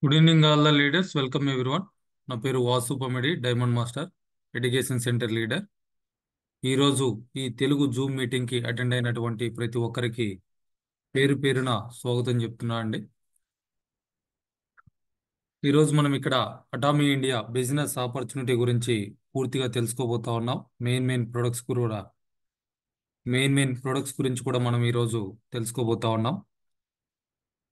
Good evening all the leaders, welcome everyone. నా పేరు Vasu Pamidi, diamond master, education centre leader. ఈరోజు ఈ తెలుగు జూమ్ మీటింగ్కి అటెండ్ అయినటువంటి ప్రతి ఒక్కరికి పేరు పేరున స్వాగతం చెప్తున్నా అండి. ఈరోజు మనం ఇక్కడ అటామీ ఇండియా బిజినెస్ ఆపర్చునిటీ గురించి పూర్తిగా తెలుసుకోబోతా ఉన్నాం. మెయిన్ ప్రొడక్ట్స్ గురించి కూడా మనం ఈరోజు తెలుసుకోబోతా ఉన్నాం.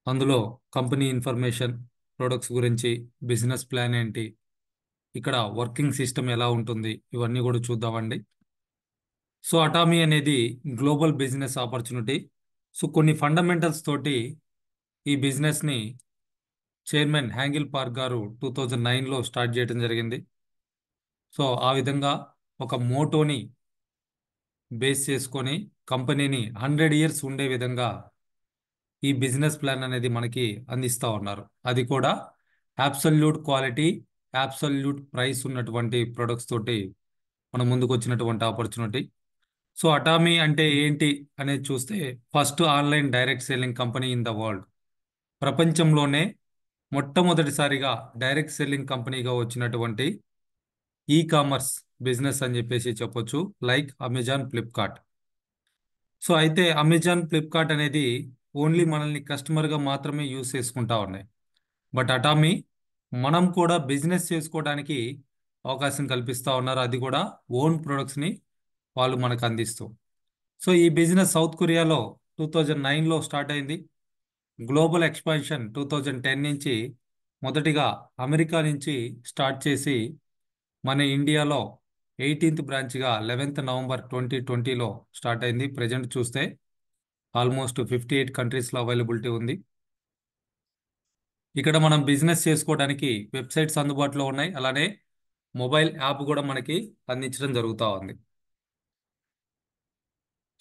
అందులో కంపెనీ ఇన్ఫర్మేషన్, ప్రొడక్ట్స్ గురించి, బిజినెస్ ప్లాన్ ఏంటి, ఇక్కడ వర్కింగ్ సిస్టమ్ ఎలా ఉంటుంది, ఇవన్నీ కూడా చూద్దామండి. సో అటామీ అనేది గ్లోబల్ బిజినెస్ ఆపర్చునిటీ. సో కొన్ని ఫండమెంటల్స్ తోటి ఈ బిజినెస్ని చైర్మన్ హ్యాంగిల్ పార్క్ గారు 2009లో స్టార్ట్ చేయడం జరిగింది. సో ఆ విధంగా ఒక మోటోని బేస్ చేసుకొని కంపెనీని 100 years ఉండే విధంగా ఈ బిజినెస్ ప్లాన్ అనేది మనకి అందిస్తూ ఉన్నారు. అది కూడా అబ్సల్యూట్ క్వాలిటీ, అబ్సల్యూట్ ప్రైస్ ఉన్నటువంటి ప్రొడక్ట్స్ తోటి మన ముందుకు వచ్చినటువంటి ఆపర్చునిటీ. సో అటామీ అంటే ఏంటి అనేది చూస్తే, first online direct selling company in the world. ప్రపంచంలోనే మొట్టమొదటిసారిగా డైరెక్ట్ సెల్లింగ్ కంపెనీగా వచ్చినటువంటి ఈ కామర్స్ బిజినెస్ అని చెప్పేసి చెప్పొచ్చు, లైక్ అమెజాన్, ఫ్లిప్కార్ట్. సో అయితే అమెజాన్, ఫ్లిప్కార్ట్ అనేది ఓన్లీ మనల్ని కస్టమర్గా మాత్రమే యూజ్ చేసుకుంటా ఉన్నాయి. బట్ అటామీ మనం కూడా బిజినెస్ చేసుకోవడానికి అవకాశం కల్పిస్తూ ఉన్నారు. అది కూడా ఓన్ ప్రొడక్ట్స్ని వాళ్ళు మనకు అందిస్తూ. సో ఈ బిజినెస్ సౌత్ కొరియాలో 2009లో స్టార్ట్ అయింది. గ్లోబల్ ఎక్స్పాన్షన్ 2010 నుంచి మొదటిగా అమెరికా నుంచి స్టార్ట్ చేసి మన ఇండియాలో 18th బ్రాంచ్గా 11th నవంబర్ 2020లో స్టార్ట్ అయింది. ప్రజెంట్ చూస్తే ఆల్మోస్ట్ 58 కంట్రీస్లో అవైలబిలిటీ ఉంది. ఇక్కడ మనం బిజినెస్ చేసుకోవడానికి వెబ్సైట్స్ అందుబాటులో ఉన్నాయి. అలానే మొబైల్ యాప్ కూడా మనకి అందించడం జరుగుతూ ఉంది.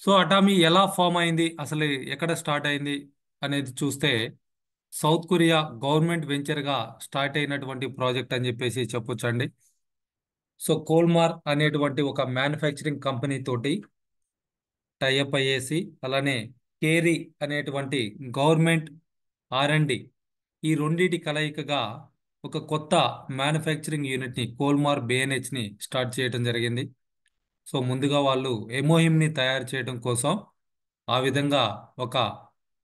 సో అటామీ ఎలా ఫామ్ అయింది, అసలు ఎక్కడ స్టార్ట్ అయింది అనేది చూస్తే, సౌత్ కొరియా గవర్నమెంట్ వెంచర్గా స్టార్ట్ అయినటువంటి ప్రాజెక్ట్ అని చెప్పేసి చెప్పొచ్చండి. సో కోల్మార్ అనేటువంటి ఒక మ్యానుఫ్యాక్చరింగ్ కంపెనీ తోటి టైఅప్ అయ్యేసి, అలానే కేరీ అనేటువంటి గవర్నమెంట్ R&D, ఈ రెండింటి కలయికగా ఒక కొత్త మ్యానుఫ్యాక్చరింగ్ యూనిట్ని, కోల్మార్ BNHని స్టార్ట్ చేయడం జరిగింది. సో ముందుగా వాళ్ళు ఎమోహిమ్ని తయారు చేయడం కోసం ఆ విధంగా ఒక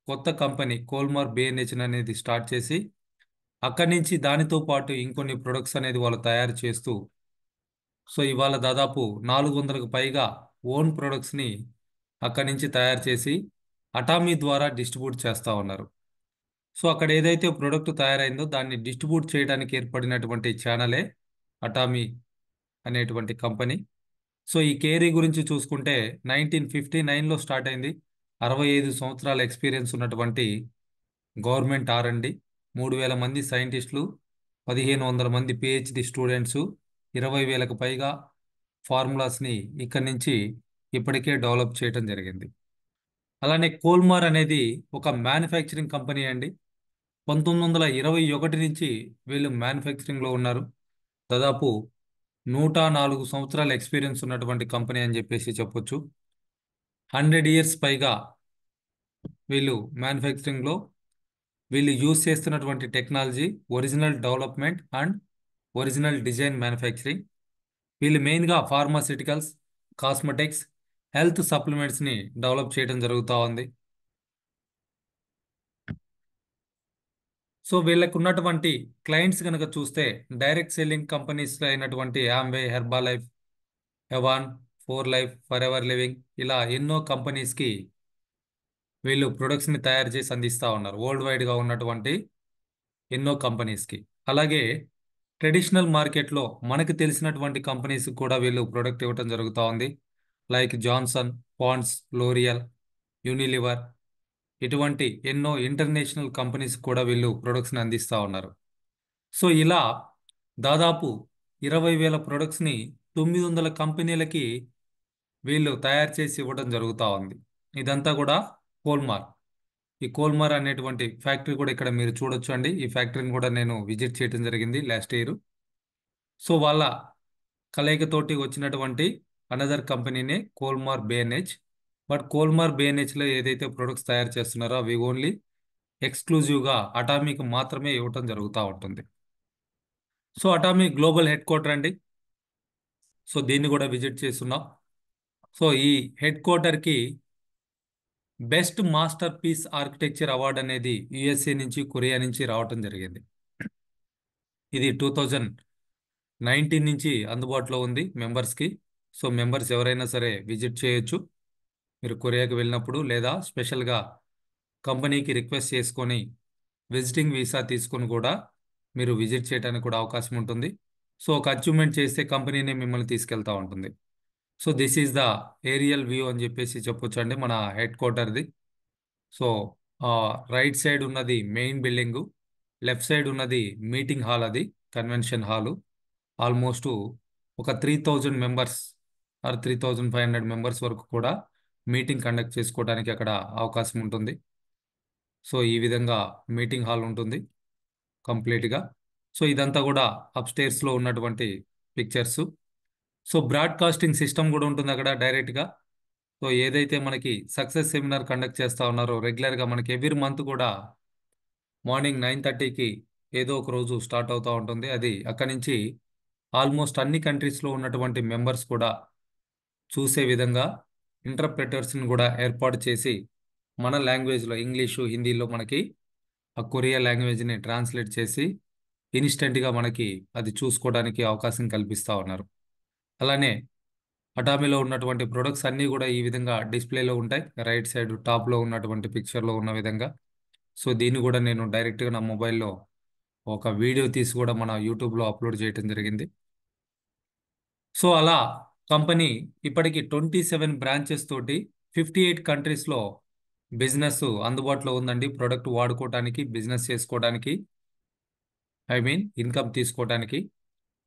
కొత్త కంపెనీ కోల్మార్ BNH అనేది స్టార్ట్ చేసి, అక్కడి నుంచి దానితో పాటు ఇంకొన్ని ప్రొడక్ట్స్ అనేది వాళ్ళు తయారు చేస్తూ, సో ఇవాళ దాదాపు 400కు పైగా ఓన్ ప్రొడక్ట్స్ని అక్కడి నుంచి తయారు చేసి అటామీ ద్వారా డిస్ట్రిబ్యూట్ చేస్తూ ఉన్నారు. సో అక్కడ ఏదైతే ప్రొడక్ట్ తయారైందో దాన్ని డిస్ట్రిబ్యూట్ చేయడానికి ఏర్పడినటువంటి ఛానలే అటామీ అనేటువంటి కంపెనీ. సో ఈ కేరీ గురించి చూసుకుంటే 1959లో స్టార్ట్ అయింది. 65 సంవత్సరాల ఎక్స్పీరియన్స్ ఉన్నటువంటి గవర్నమెంట్ R&D, 3000 మంది సైంటిస్టులు, 1500 మంది PhD స్టూడెంట్స్, 20,000కు పైగా ఫార్ములాస్ని ఇక్కడి నుంచి ఇప్పటికే డెవలప్ చేయడం జరిగింది. అలానే కోల్మార్ అనేది ఒక మ్యానుఫ్యాక్చరింగ్ కంపెనీ అండి. 1921 నుంచి వీళ్ళు మ్యానుఫ్యాక్చరింగ్లో ఉన్నారు. దాదాపు 104 సంవత్సరాల ఎక్స్పీరియన్స్ ఉన్నటువంటి కంపెనీ అని చెప్పేసి చెప్పొచ్చు. 100 years పైగా వీళ్ళు మ్యానుఫ్యాక్చరింగ్లో వీళ్ళు యూజ్ చేస్తున్నటువంటి technology original development and original design manufacturing. వీళ్ళు మెయిన్గా ఫార్మాసిటికల్స్, కాస్మెటిక్స్, హెల్త్ సప్లిమెంట్స్ని డెవలప్ చేయడం జరుగుతూ ఉంది. సో వీళ్ళకు ఉన్నటువంటి క్లయింట్స్ కనుక చూస్తే, డైరెక్ట్ సెల్లింగ్ కంపెనీస్ అయినటువంటి Amway, Herbalife, Avon, four life, Forever Living, ఇలా ఎన్నో కంపెనీస్కి వీళ్ళు ప్రొడక్ట్స్ని తయారు చేసి అందిస్తూ ఉన్నారు, వరల్డ్ వైడ్గా ఉన్నటువంటి ఎన్నో కంపెనీస్కి. అలాగే ట్రెడిషనల్ మార్కెట్లో మనకు తెలిసినటువంటి కంపెనీస్కి కూడా వీళ్ళు ప్రొడక్ట్ ఇవ్వడం జరుగుతూ ఉంది, like Johnson, Pond's, L'Oreal, Unilever, ఇటువంటి ఎన్నో ఇంటర్నేషనల్ కంపెనీస్ కూడా వీళ్ళు ప్రొడక్ట్స్ని అందిస్తూ ఉన్నారు. సో ఇలా దాదాపు 20,000 ప్రొడక్ట్స్ని 900 కంపెనీలకి వీళ్ళు తయారు చేసి ఇవ్వడం జరుగుతూ ఉంది. ఇదంతా కూడా కోల్మార్. ఈ కోల్మార్ అనేటువంటి ఫ్యాక్టరీ కూడా ఇక్కడ మీరు చూడొచ్చు అండి. ఈ ఫ్యాక్టరీని కూడా నేను విజిట్ చేయడం జరిగింది లాస్ట్ ఇయర్. సో వాళ్ళ కలయికతోటి వచ్చినటువంటి another కంపెనీనే Colmar BNH. But Colmar BNHలో ఏదైతే ప్రొడక్ట్స్ తయారు చేస్తున్నారో అవి ఓన్లీ ఎక్స్క్లూజివ్గా అటామీకి మాత్రమే ఇవ్వటం జరుగుతూ ఉంటుంది. So Atomy global headquarter అండి. సో దీన్ని కూడా విజిట్ చేస్తున్నాం. సో ఈ హెడ్ క్వార్టర్కి best masterpiece architecture award అనేది యుఎస్ఏ నుంచి, కొరియా నుంచి రావటం జరిగింది. ఇది 2019 నుంచి అందుబాటులో ఉంది మెంబర్స్కి. సో మెంబర్స్ ఎవరైనా సరే విజిట్ చేయొచ్చు మీరు కొరియాకి వెళ్ళినప్పుడు, లేదా స్పెషల్గా కంపెనీకి రిక్వెస్ట్ చేసుకొని విజిటింగ్ వీసా తీసుకొని కూడా మీరు విజిట్ చేయడానికి కూడా అవకాశం ఉంటుంది. సో ఒక అచీవ్మెంట్ చేస్తే కంపెనీనే మిమ్మల్ని తీసుకెళ్తా ఉంటుంది. So this is the aerial view అని చెప్పేసి చెప్పొచ్చు అండి మన హెడ్ క్వార్టర్ది. సో రైట్ సైడ్ ఉన్నది మెయిన్ బిల్డింగు, లెఫ్ట్ సైడ్ ఉన్నది మీటింగ్ హాల్, అది కన్వెన్షన్ హాలు. ఆల్మోస్ట్ ఒక 3000 మెంబర్స్ ఆర్ 3500 మెంబర్స్ వరకు కూడా మీటింగ్ కండక్ట్ చేసుకోవడానికి అక్కడ అవకాశం ఉంటుంది. సో ఈ విధంగా మీటింగ్ హాల్ ఉంటుంది కంప్లీట్గా. సో ఇదంతా కూడా అప్స్టేర్స్లో ఉన్నటువంటి పిక్చర్స్. సో బ్రాడ్కాస్టింగ్ సిస్టమ్ కూడా ఉంటుంది అక్కడ డైరెక్ట్గా. సో ఏదైతే మనకి సక్సెస్ సెమినార్ కండక్ట్ చేస్తా ఉన్నారో రెగ్యులర్గా మనకి ఎవ్రీ మంత్ కూడా మార్నింగ్ 9:30కి ఏదో ఒక రోజు స్టార్ట్ అవుతూ ఉంటుంది. అది అక్కడి నుంచి ఆల్మోస్ట్ అన్ని కంట్రీస్లో ఉన్నటువంటి మెంబర్స్ కూడా చూసే విధంగా ఇంటర్ప్రెటర్స్ని కూడా ఏర్పాటు చేసి మన లాంగ్వేజ్లో ఇంగ్లీషు, హిందీలో మనకి ఆ కొరియా లాంగ్వేజ్ని ట్రాన్స్లేట్ చేసి ఇన్స్టెంట్గా మనకి అది చూసుకోవడానికి అవకాశం కల్పిస్తూ ఉన్నారు. అలానే అటామీలో ఉన్నటువంటి ప్రొడక్ట్స్ అన్నీ కూడా ఈ విధంగా డిస్ప్లేలో ఉంటాయి, రైట్ సైడ్ టాప్లో ఉన్నటువంటి పిక్చర్లో ఉన్న విధంగా. సో దీన్ని కూడా నేను డైరెక్ట్గా నా మొబైల్లో ఒక వీడియో తీసి కూడా మన యూట్యూబ్లో అప్లోడ్ చేయడం జరిగింది. సో అలా కంపెనీ ఇప్పటికి 27 బ్రాంచెస్ తోటి 58 కంట్రీస్లో బిజినెస్ అందుబాటులో ఉందండి. ప్రొడక్ట్ వాడుకోవడానికి, బిజినెస్ చేసుకోవడానికి, ఇన్కమ్ తీసుకోవడానికి.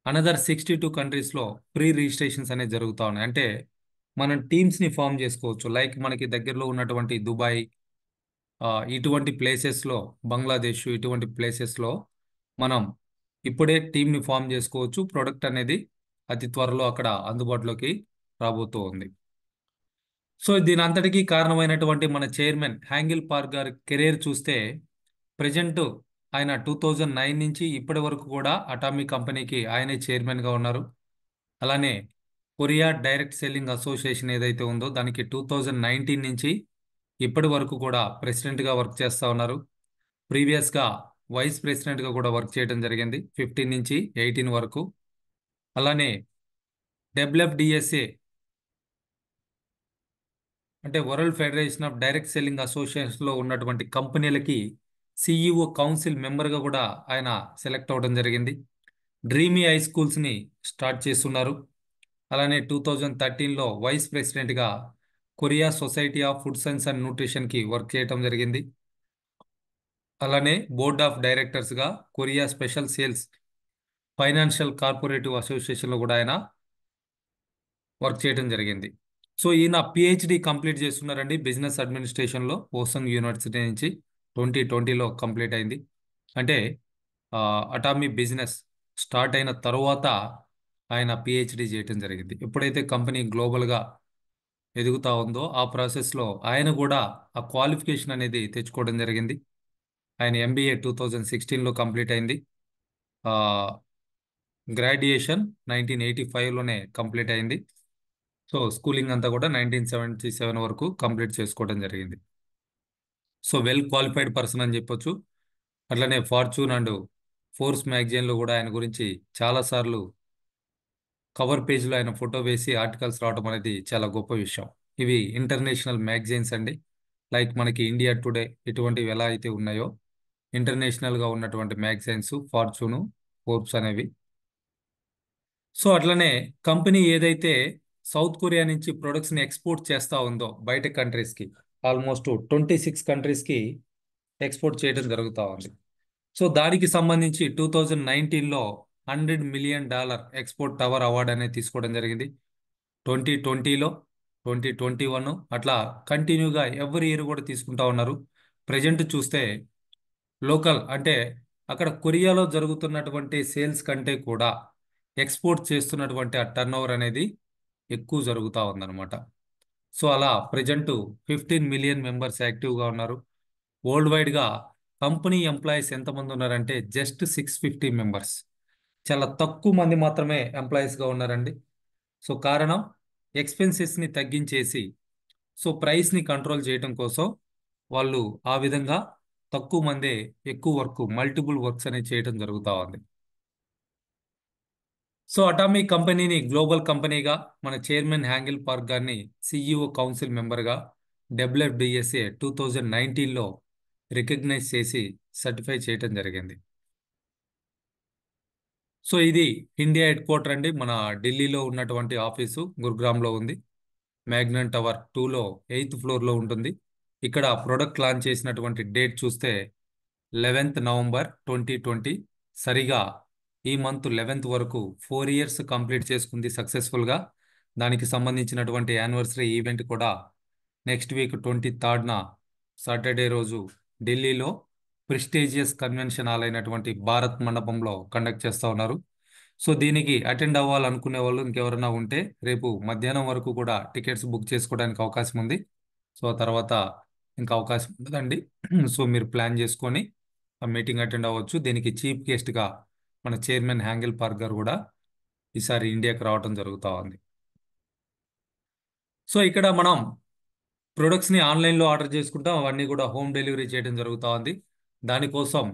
అనదర్ 62 కంట్రీస్లో ప్రీ రిజిస్ట్రేషన్స్ అనేవి జరుగుతూ ఉన్నాయి. అంటే మనం టీమ్స్ని ఫామ్ చేసుకోవచ్చు. లైక్ మనకి దగ్గరలో ఉన్నటువంటి దుబాయ్, ఇటువంటి ప్లేసెస్లో, బంగ్లాదేశ్, ఇటువంటి ప్లేసెస్లో మనం ఇప్పుడే టీంని ఫామ్ చేసుకోవచ్చు. ప్రొడక్ట్ అనేది అతి త్వరలో అక్కడ అందుబాటులోకి రాబోతూ ఉంది. సో దీని అంతటికీ కారణమైనటువంటి మన చైర్మన్ హ్యాంగిల్ పార్క్ గారి కెరీర్ చూస్తే ప్రజెంట్ ఆయన 2009 నుంచి ఇప్పటి వరకు కూడా అటామీ కంపెనీకి ఆయనే చైర్మన్గా ఉన్నారు. అలానే కొరియా డైరెక్ట్ సెల్లింగ్ అసోసియేషన్ ఏదైతే ఉందో దానికి 2019 నుంచి ఇప్పటి వరకు కూడా ప్రెసిడెంట్గా వర్క్ చేస్తూ ఉన్నారు. ప్రీవియస్గా వైస్ ప్రెసిడెంట్గా కూడా వర్క్ చేయడం జరిగింది 15 నుంచి 18 వరకు. అలానే డబ్ల్యూఎఫ్డిఎస్ఏ అంటే world federation of direct selling అసోసియేషన్లో ఉన్నటువంటి కంపెనీలకి సిఇఓ కౌన్సిల్ మెంబర్గా కూడా ఆయన సెలెక్ట్ అవ్వడం జరిగింది. డ్రీమీ హై స్కూల్స్ని స్టార్ట్ చేస్తున్నారు. అలానే 2013లో వైస్ ప్రెసిడెంట్గా Korea society of food science and న్యూట్రిషన్కి వర్క్ చేయడం జరిగింది. అలానే బోర్డ్ ఆఫ్ డైరెక్టర్స్గా Korea special sales financial corporative అసోసియేషన్లో కూడా ఆయన వర్క్ చేయడం జరిగింది. సో ఈయన పిహెచ్డి కంప్లీట్ చేస్తున్నారండి బిజినెస్ అడ్మినిస్ట్రేషన్లో ఓసంగ్ యూనివర్సిటీ నుంచి 2020లో కంప్లీట్ అయింది. అంటే అటామీ బిజినెస్ స్టార్ట్ అయిన తర్వాత ఆయన పిహెచ్డి చేయడం జరిగింది. ఎప్పుడైతే కంపెనీ గ్లోబల్గా ఎదుగుతా ఉందో ఆ ప్రాసెస్లో ఆయన కూడా ఆ క్వాలిఫికేషన్ అనేది తెచ్చుకోవడం జరిగింది. ఆయన ఎంబీఏ 2016లో కంప్లీట్ అయింది. గ్రాడ్యుయేషన్ 1985లోనే కంప్లీట్ అయింది. సో స్కూలింగ్ అంతా కూడా 1977 వరకు కంప్లీట్ చేసుకోవడం జరిగింది. సో వెల్ క్వాలిఫైడ్ పర్సన్ అని చెప్పొచ్చు. అట్లనే ఫార్చ్యూన్ అండ్ ఫోర్స్ మ్యాగజైన్లో కూడా ఆయన గురించి చాలాసార్లు కవర్ పేజ్లో ఆయన ఫోటో వేసి ఆర్టికల్స్ రావడం అనేది చాలా గొప్ప విషయం. ఇవి ఇంటర్నేషనల్ మ్యాగజైన్స్ అండి. లైక్ మనకి ఇండియా టుడే ఇటువంటివి ఎలా అయితే ఉన్నాయో ఇంటర్నేషనల్గా ఉన్నటువంటి మ్యాగజైన్స్ ఫార్చ్యూను, ఫోర్బ్స్ అనేవి. సో అట్లనే కంపెనీ ఏదైతే సౌత్ కొరియా నుంచి ప్రొడక్ట్స్ని ఎక్స్పోర్ట్ చేస్తూ ఉందో బయట కంట్రీస్కి, ఆల్మోస్ట్ 26 కంట్రీస్కి ఎక్స్పోర్ట్ చేయడం జరుగుతూ ఉంది. సో దానికి సంబంధించి 2019లో $100 మిలియన్ ఎక్స్పోర్ట్ టవర్ అవార్డు అనేది తీసుకోవడం జరిగింది. 2020లో, 2021 అట్లా కంటిన్యూగా ఎవ్రీ ఇయర్ కూడా తీసుకుంటా ఉన్నారు. ప్రజెంట్ చూస్తే లోకల్ అంటే అక్కడ కొరియాలో జరుగుతున్నటువంటి సేల్స్ కంటే కూడా ఎక్స్పోర్ట్ చేస్తున్నటువంటి ఆ టర్న్ ఓవర్ అనేది ఎక్కువ జరుగుతూ ఉందన్నమాట. సో అలా ప్రజెంట్ 15 మిలియన్ మెంబర్స్ యాక్టివ్గా ఉన్నారు. వరల్డ్ వైడ్గా కంపెనీ ఎంప్లాయీస్ ఎంతమంది ఉన్నారంటే జస్ట్ 650 మెంబర్స్. చాలా తక్కువ మంది మాత్రమే ఎంప్లాయీస్గా ఉన్నారండి. సో కారణం, ఎక్స్పెన్సెస్ని తగ్గించేసి సో ప్రైస్ని కంట్రోల్ చేయడం కోసం వాళ్ళు ఆ విధంగా తక్కువ మందే ఎక్కువ వర్క్, మల్టిపుల్ వర్క్స్ అనేది చేయడం జరుగుతూ ఉంది. సో అటామిక్ కంపెనీని గ్లోబల్ కంపెనీగా మన చైర్మన్ హ్యాంగిల్ పార్క్ గారిని సిఇఓ కౌన్సిల్ మెంబర్గా డబ్ల్యూఎఫ్డిఎస్ఏ 2019లో రికగ్నైజ్ చేసి సర్టిఫై చేయడం జరిగింది. సో ఇది ఇండియా హెడ్ క్వార్టర్ అండి. మన ఢిల్లీలో ఉన్నటువంటి ఆఫీసు గురుగ్రామ్లో ఉంది. మ్యాగ్నన్ టవర్ 2లో 8th ఫ్లోర్లో ఉంటుంది. ఇక్కడ ప్రొడక్ట్ లాంచ్ చేసినటువంటి డేట్ చూస్తే 11th నవంబర్ 2020. సరిగా ఈ మంత్ 11th వరకు 4 years కంప్లీట్ చేసుకుంది సక్సెస్ఫుల్గా. దానికి సంబంధించినటువంటి యానివర్సరీ ఈవెంట్ కూడా నెక్స్ట్ వీక్ 23rd సాటర్డే రోజు ఢిల్లీలో ప్రెస్టీజియస్ కన్వెన్షన్ హాల్ అయినటువంటి భారత్ మండపంలో కండక్ట్ చేస్తూ ఉన్నారు. సో దీనికి అటెండ్ అవ్వాలనుకునే వాళ్ళు ఇంకెవరైనా ఉంటే రేపు మధ్యాహ్నం వరకు కూడా టికెట్స్ బుక్ చేసుకోవడానికి అవకాశం ఉంది. సో ఆ తర్వాత ఇంకా అవకాశం ఉండదండి. సో మీరు ప్లాన్ చేసుకొని ఆ మీటింగ్ అటెండ్ అవ్వచ్చు. దీనికి చీఫ్ గెస్ట్గా మన చైర్మన్ హ్యాంగిల్ పార్క్ గారు కూడా ఈసారి ఇండియాకి రావడం జరుగుతూ ఉంది. సో ఇక్కడ మనం ప్రొడక్ట్స్ని ఆన్లైన్లో ఆర్డర్ చేసుకుంటాం, అవన్నీ కూడా హోమ్ డెలివరీ చేయడం జరుగుతూ ఉంది. దానికోసం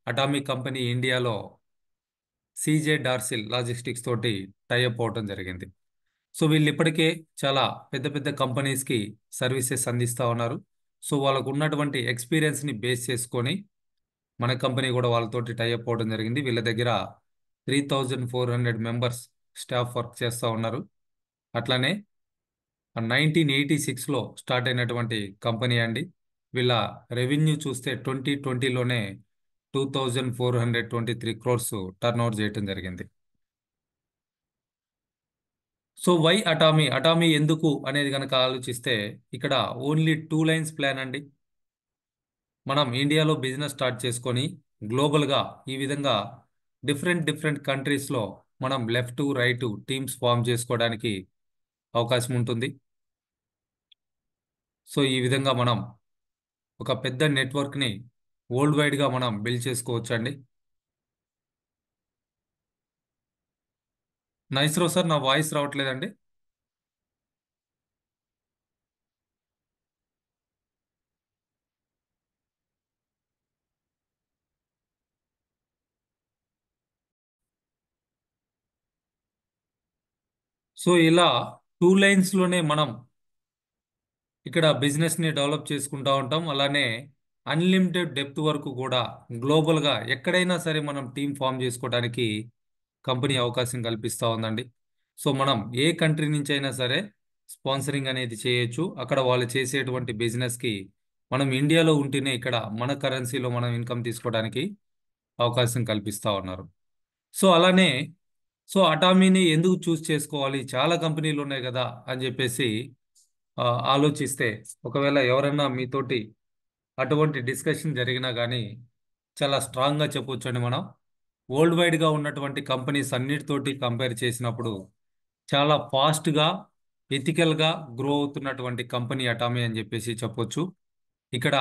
అటామిక్ కంపెనీ ఇండియాలో సీజే డార్సిల్ లాజిస్టిక్స్ తోటి టైఅప్ అవడం జరిగింది. సో వీళ్ళు ఇప్పటికే చాలా పెద్ద పెద్ద కంపెనీస్కి సర్వీసెస్ అందిస్తూ ఉన్నారు. సో వాళ్ళకు ఉన్నటువంటి ఎక్స్పీరియన్స్ని బేస్ చేసుకొని మన కంపెనీ కూడా వాళ్ళతోటి టైఅప్ అవడం జరిగింది. వీళ్ళ దగ్గర 3400 మెంబర్స్ స్టాఫ్ వర్క్ చేస్తూ ఉన్నారు. అట్లానే 1986లో స్టార్ట్ అయినటువంటి కంపెనీ అండి. వీళ్ళ రెవెన్యూ చూస్తే 2020లోనే 2423 crores టర్న్ ఓవర్ చేయడం జరిగింది. సో వై అటామీ, అటామీ ఎందుకు అనేది కనుక ఆలోచిస్తే ఇక్కడ ఓన్లీ 2 lines ప్లాన్ అండి. మనం ఇండియాలో బిజినెస్ స్టార్ట్ చేసుకొని గ్లోబల్గా ఈ విధంగా డిఫరెంట్ డిఫరెంట్ కంట్రీస్లో మనం లెఫ్ట్ రైట్ టీమ్స్ ఫామ్ చేసుకోవడానికి అవకాశం ఉంటుంది. సో ఈ విధంగా మనం ఒక పెద్ద నెట్వర్క్ని వరల్డ్ వైడ్గా మనం బిల్డ్ చేసుకోవచ్చు అండి. నైస్రో సార్, నా వాయిస్ రావట్లేదండి. సో ఇలా 2 lines లోనే మనం ఇక్కడ బిజినెస్ని డెవలప్ చేసుకుంటూ ఉంటాం. అలానే అన్లిమిటెడ్ డెప్త్ వరకు కూడా గ్లోబల్గా ఎక్కడైనా సరే మనం టీం ఫామ్ చేసుకోవడానికి కంపెనీ అవకాశం కల్పిస్తూ ఉందండి. సో మనం ఏ కంట్రీ నుంచి అయినా సరే స్పాన్సరింగ్ అనేది చేయొచ్చు. అక్కడ వాళ్ళు చేసేటువంటి బిజినెస్కి మనం ఇండియాలో ఉంటేనే ఇక్కడ మన కరెన్సీలో మనం ఇన్కమ్ తీసుకోవడానికి అవకాశం కల్పిస్తూ ఉన్నారు. సో అలానే సో అటామీని ఎందుకు చూస్ చేసుకోవాలి, చాలా కంపెనీలు ఉన్నాయి కదా అని చెప్పేసి ఆ, ఆలోచిస్తే ఒకవేళ ఎవరైనా మీతోటి అటువంటి డిస్కషన్ జరిగినా కానీ చాలా స్ట్రాంగ్గా చెప్పొచ్చండి. మనం వరల్డ్ వైడ్గా ఉన్నటువంటి కంపెనీస్ అన్నిటితోటి కంపేర్ చేసినప్పుడు చాలా ఫాస్ట్గా ఎథికల్గా గ్రో అవుతున్నటువంటి కంపెనీ అటామీ అని చెప్పేసి చెప్పొచ్చు. ఇక్కడ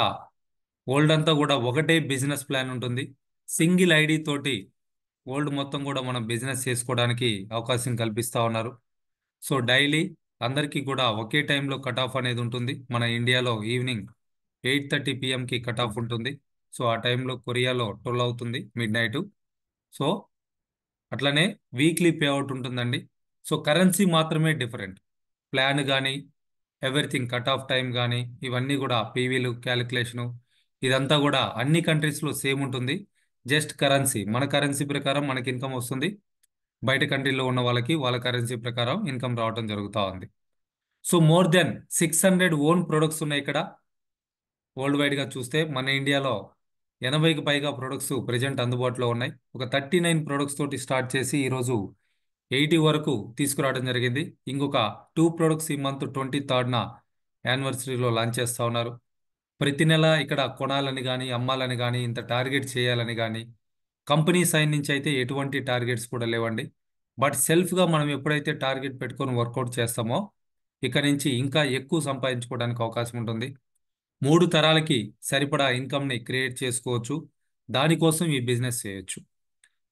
వరల్డ్ అంతా కూడా ఒకటే బిజినెస్ ప్లాన్ ఉంటుంది. సింగిల్ ఐడి తోటి వరల్డ్ మొత్తం కూడా మనం బిజినెస్ చేసుకోవడానికి అవకాశం కల్పిస్తూ ఉన్నారు. సో డైలీ అందరికీ కూడా ఒకే టైంలో కట్ ఆఫ్ అనేది ఉంటుంది. మన ఇండియాలో ఈవినింగ్ 8:30 PM కట్ ఆఫ్ ఉంటుంది. సో ఆ టైంలో కొరియాలో 12 అవుతుంది మిడ్ నైట్. సో అట్లనే వీక్లీ పే అవుట్ ఉంటుందండి. సో కరెన్సీ మాత్రమే డిఫరెంట్. ప్లాన్ కానీ ఎవ్రీథింగ్ కట్ ఆఫ్ టైం కానీ ఇవన్నీ కూడా పీవీలు క్యాలిక్యులేషను ఇదంతా కూడా అన్ని కంట్రీస్లో సేమ్ ఉంటుంది. జస్ట్ కరెన్సీ, మన కరెన్సీ ప్రకారం మనకి ఇన్కమ్ వస్తుంది. బయట కంట్రీలో ఉన్న వాళ్ళకి వాళ్ళ కరెన్సీ ప్రకారం ఇన్కమ్ రావడం జరుగుతూ ఉంది. So more than 600 own products ఉన్నాయి ఇక్కడ. వరల్డ్ వైడ్గా చూస్తే మన ఇండియాలో 80కి పైగా ప్రొడక్ట్స్ ప్రజెంట్ అందుబాటులో ఉన్నాయి. ఒక 39 ప్రొడక్ట్స్ తోటి స్టార్ట్ చేసి ఈరోజు 80 వరకు తీసుకురావడం జరిగింది. ఇంకొక 2 ప్రొడక్ట్స్ ఈ మంత్ 23rd యానివర్సరీలో లాంచ్ చేస్తూ ఉన్నారు. ప్రతి నెల ఇక్కడ కొనాలని కానీ అమ్మాలని కానీ ఇంత టార్గెట్ చేయాలని కానీ కంపెనీ సైడ్ నుంచి అయితే ఎటువంటి టార్గెట్స్ కూడా లేవండి. బట్ సెల్ఫ్గా మనం ఎప్పుడైతే టార్గెట్ పెట్టుకొని వర్కౌట్ చేస్తామో ఇక నుంచి ఇంకా ఎక్కువ సంపాదించుకోవడానికి అవకాశం ఉంటుంది. మూడు తరాలకి సరిపడా ఇన్కమ్ని క్రియేట్ చేసుకోవచ్చు. దానికోసం ఈ బిజినెస్ చేయొచ్చు.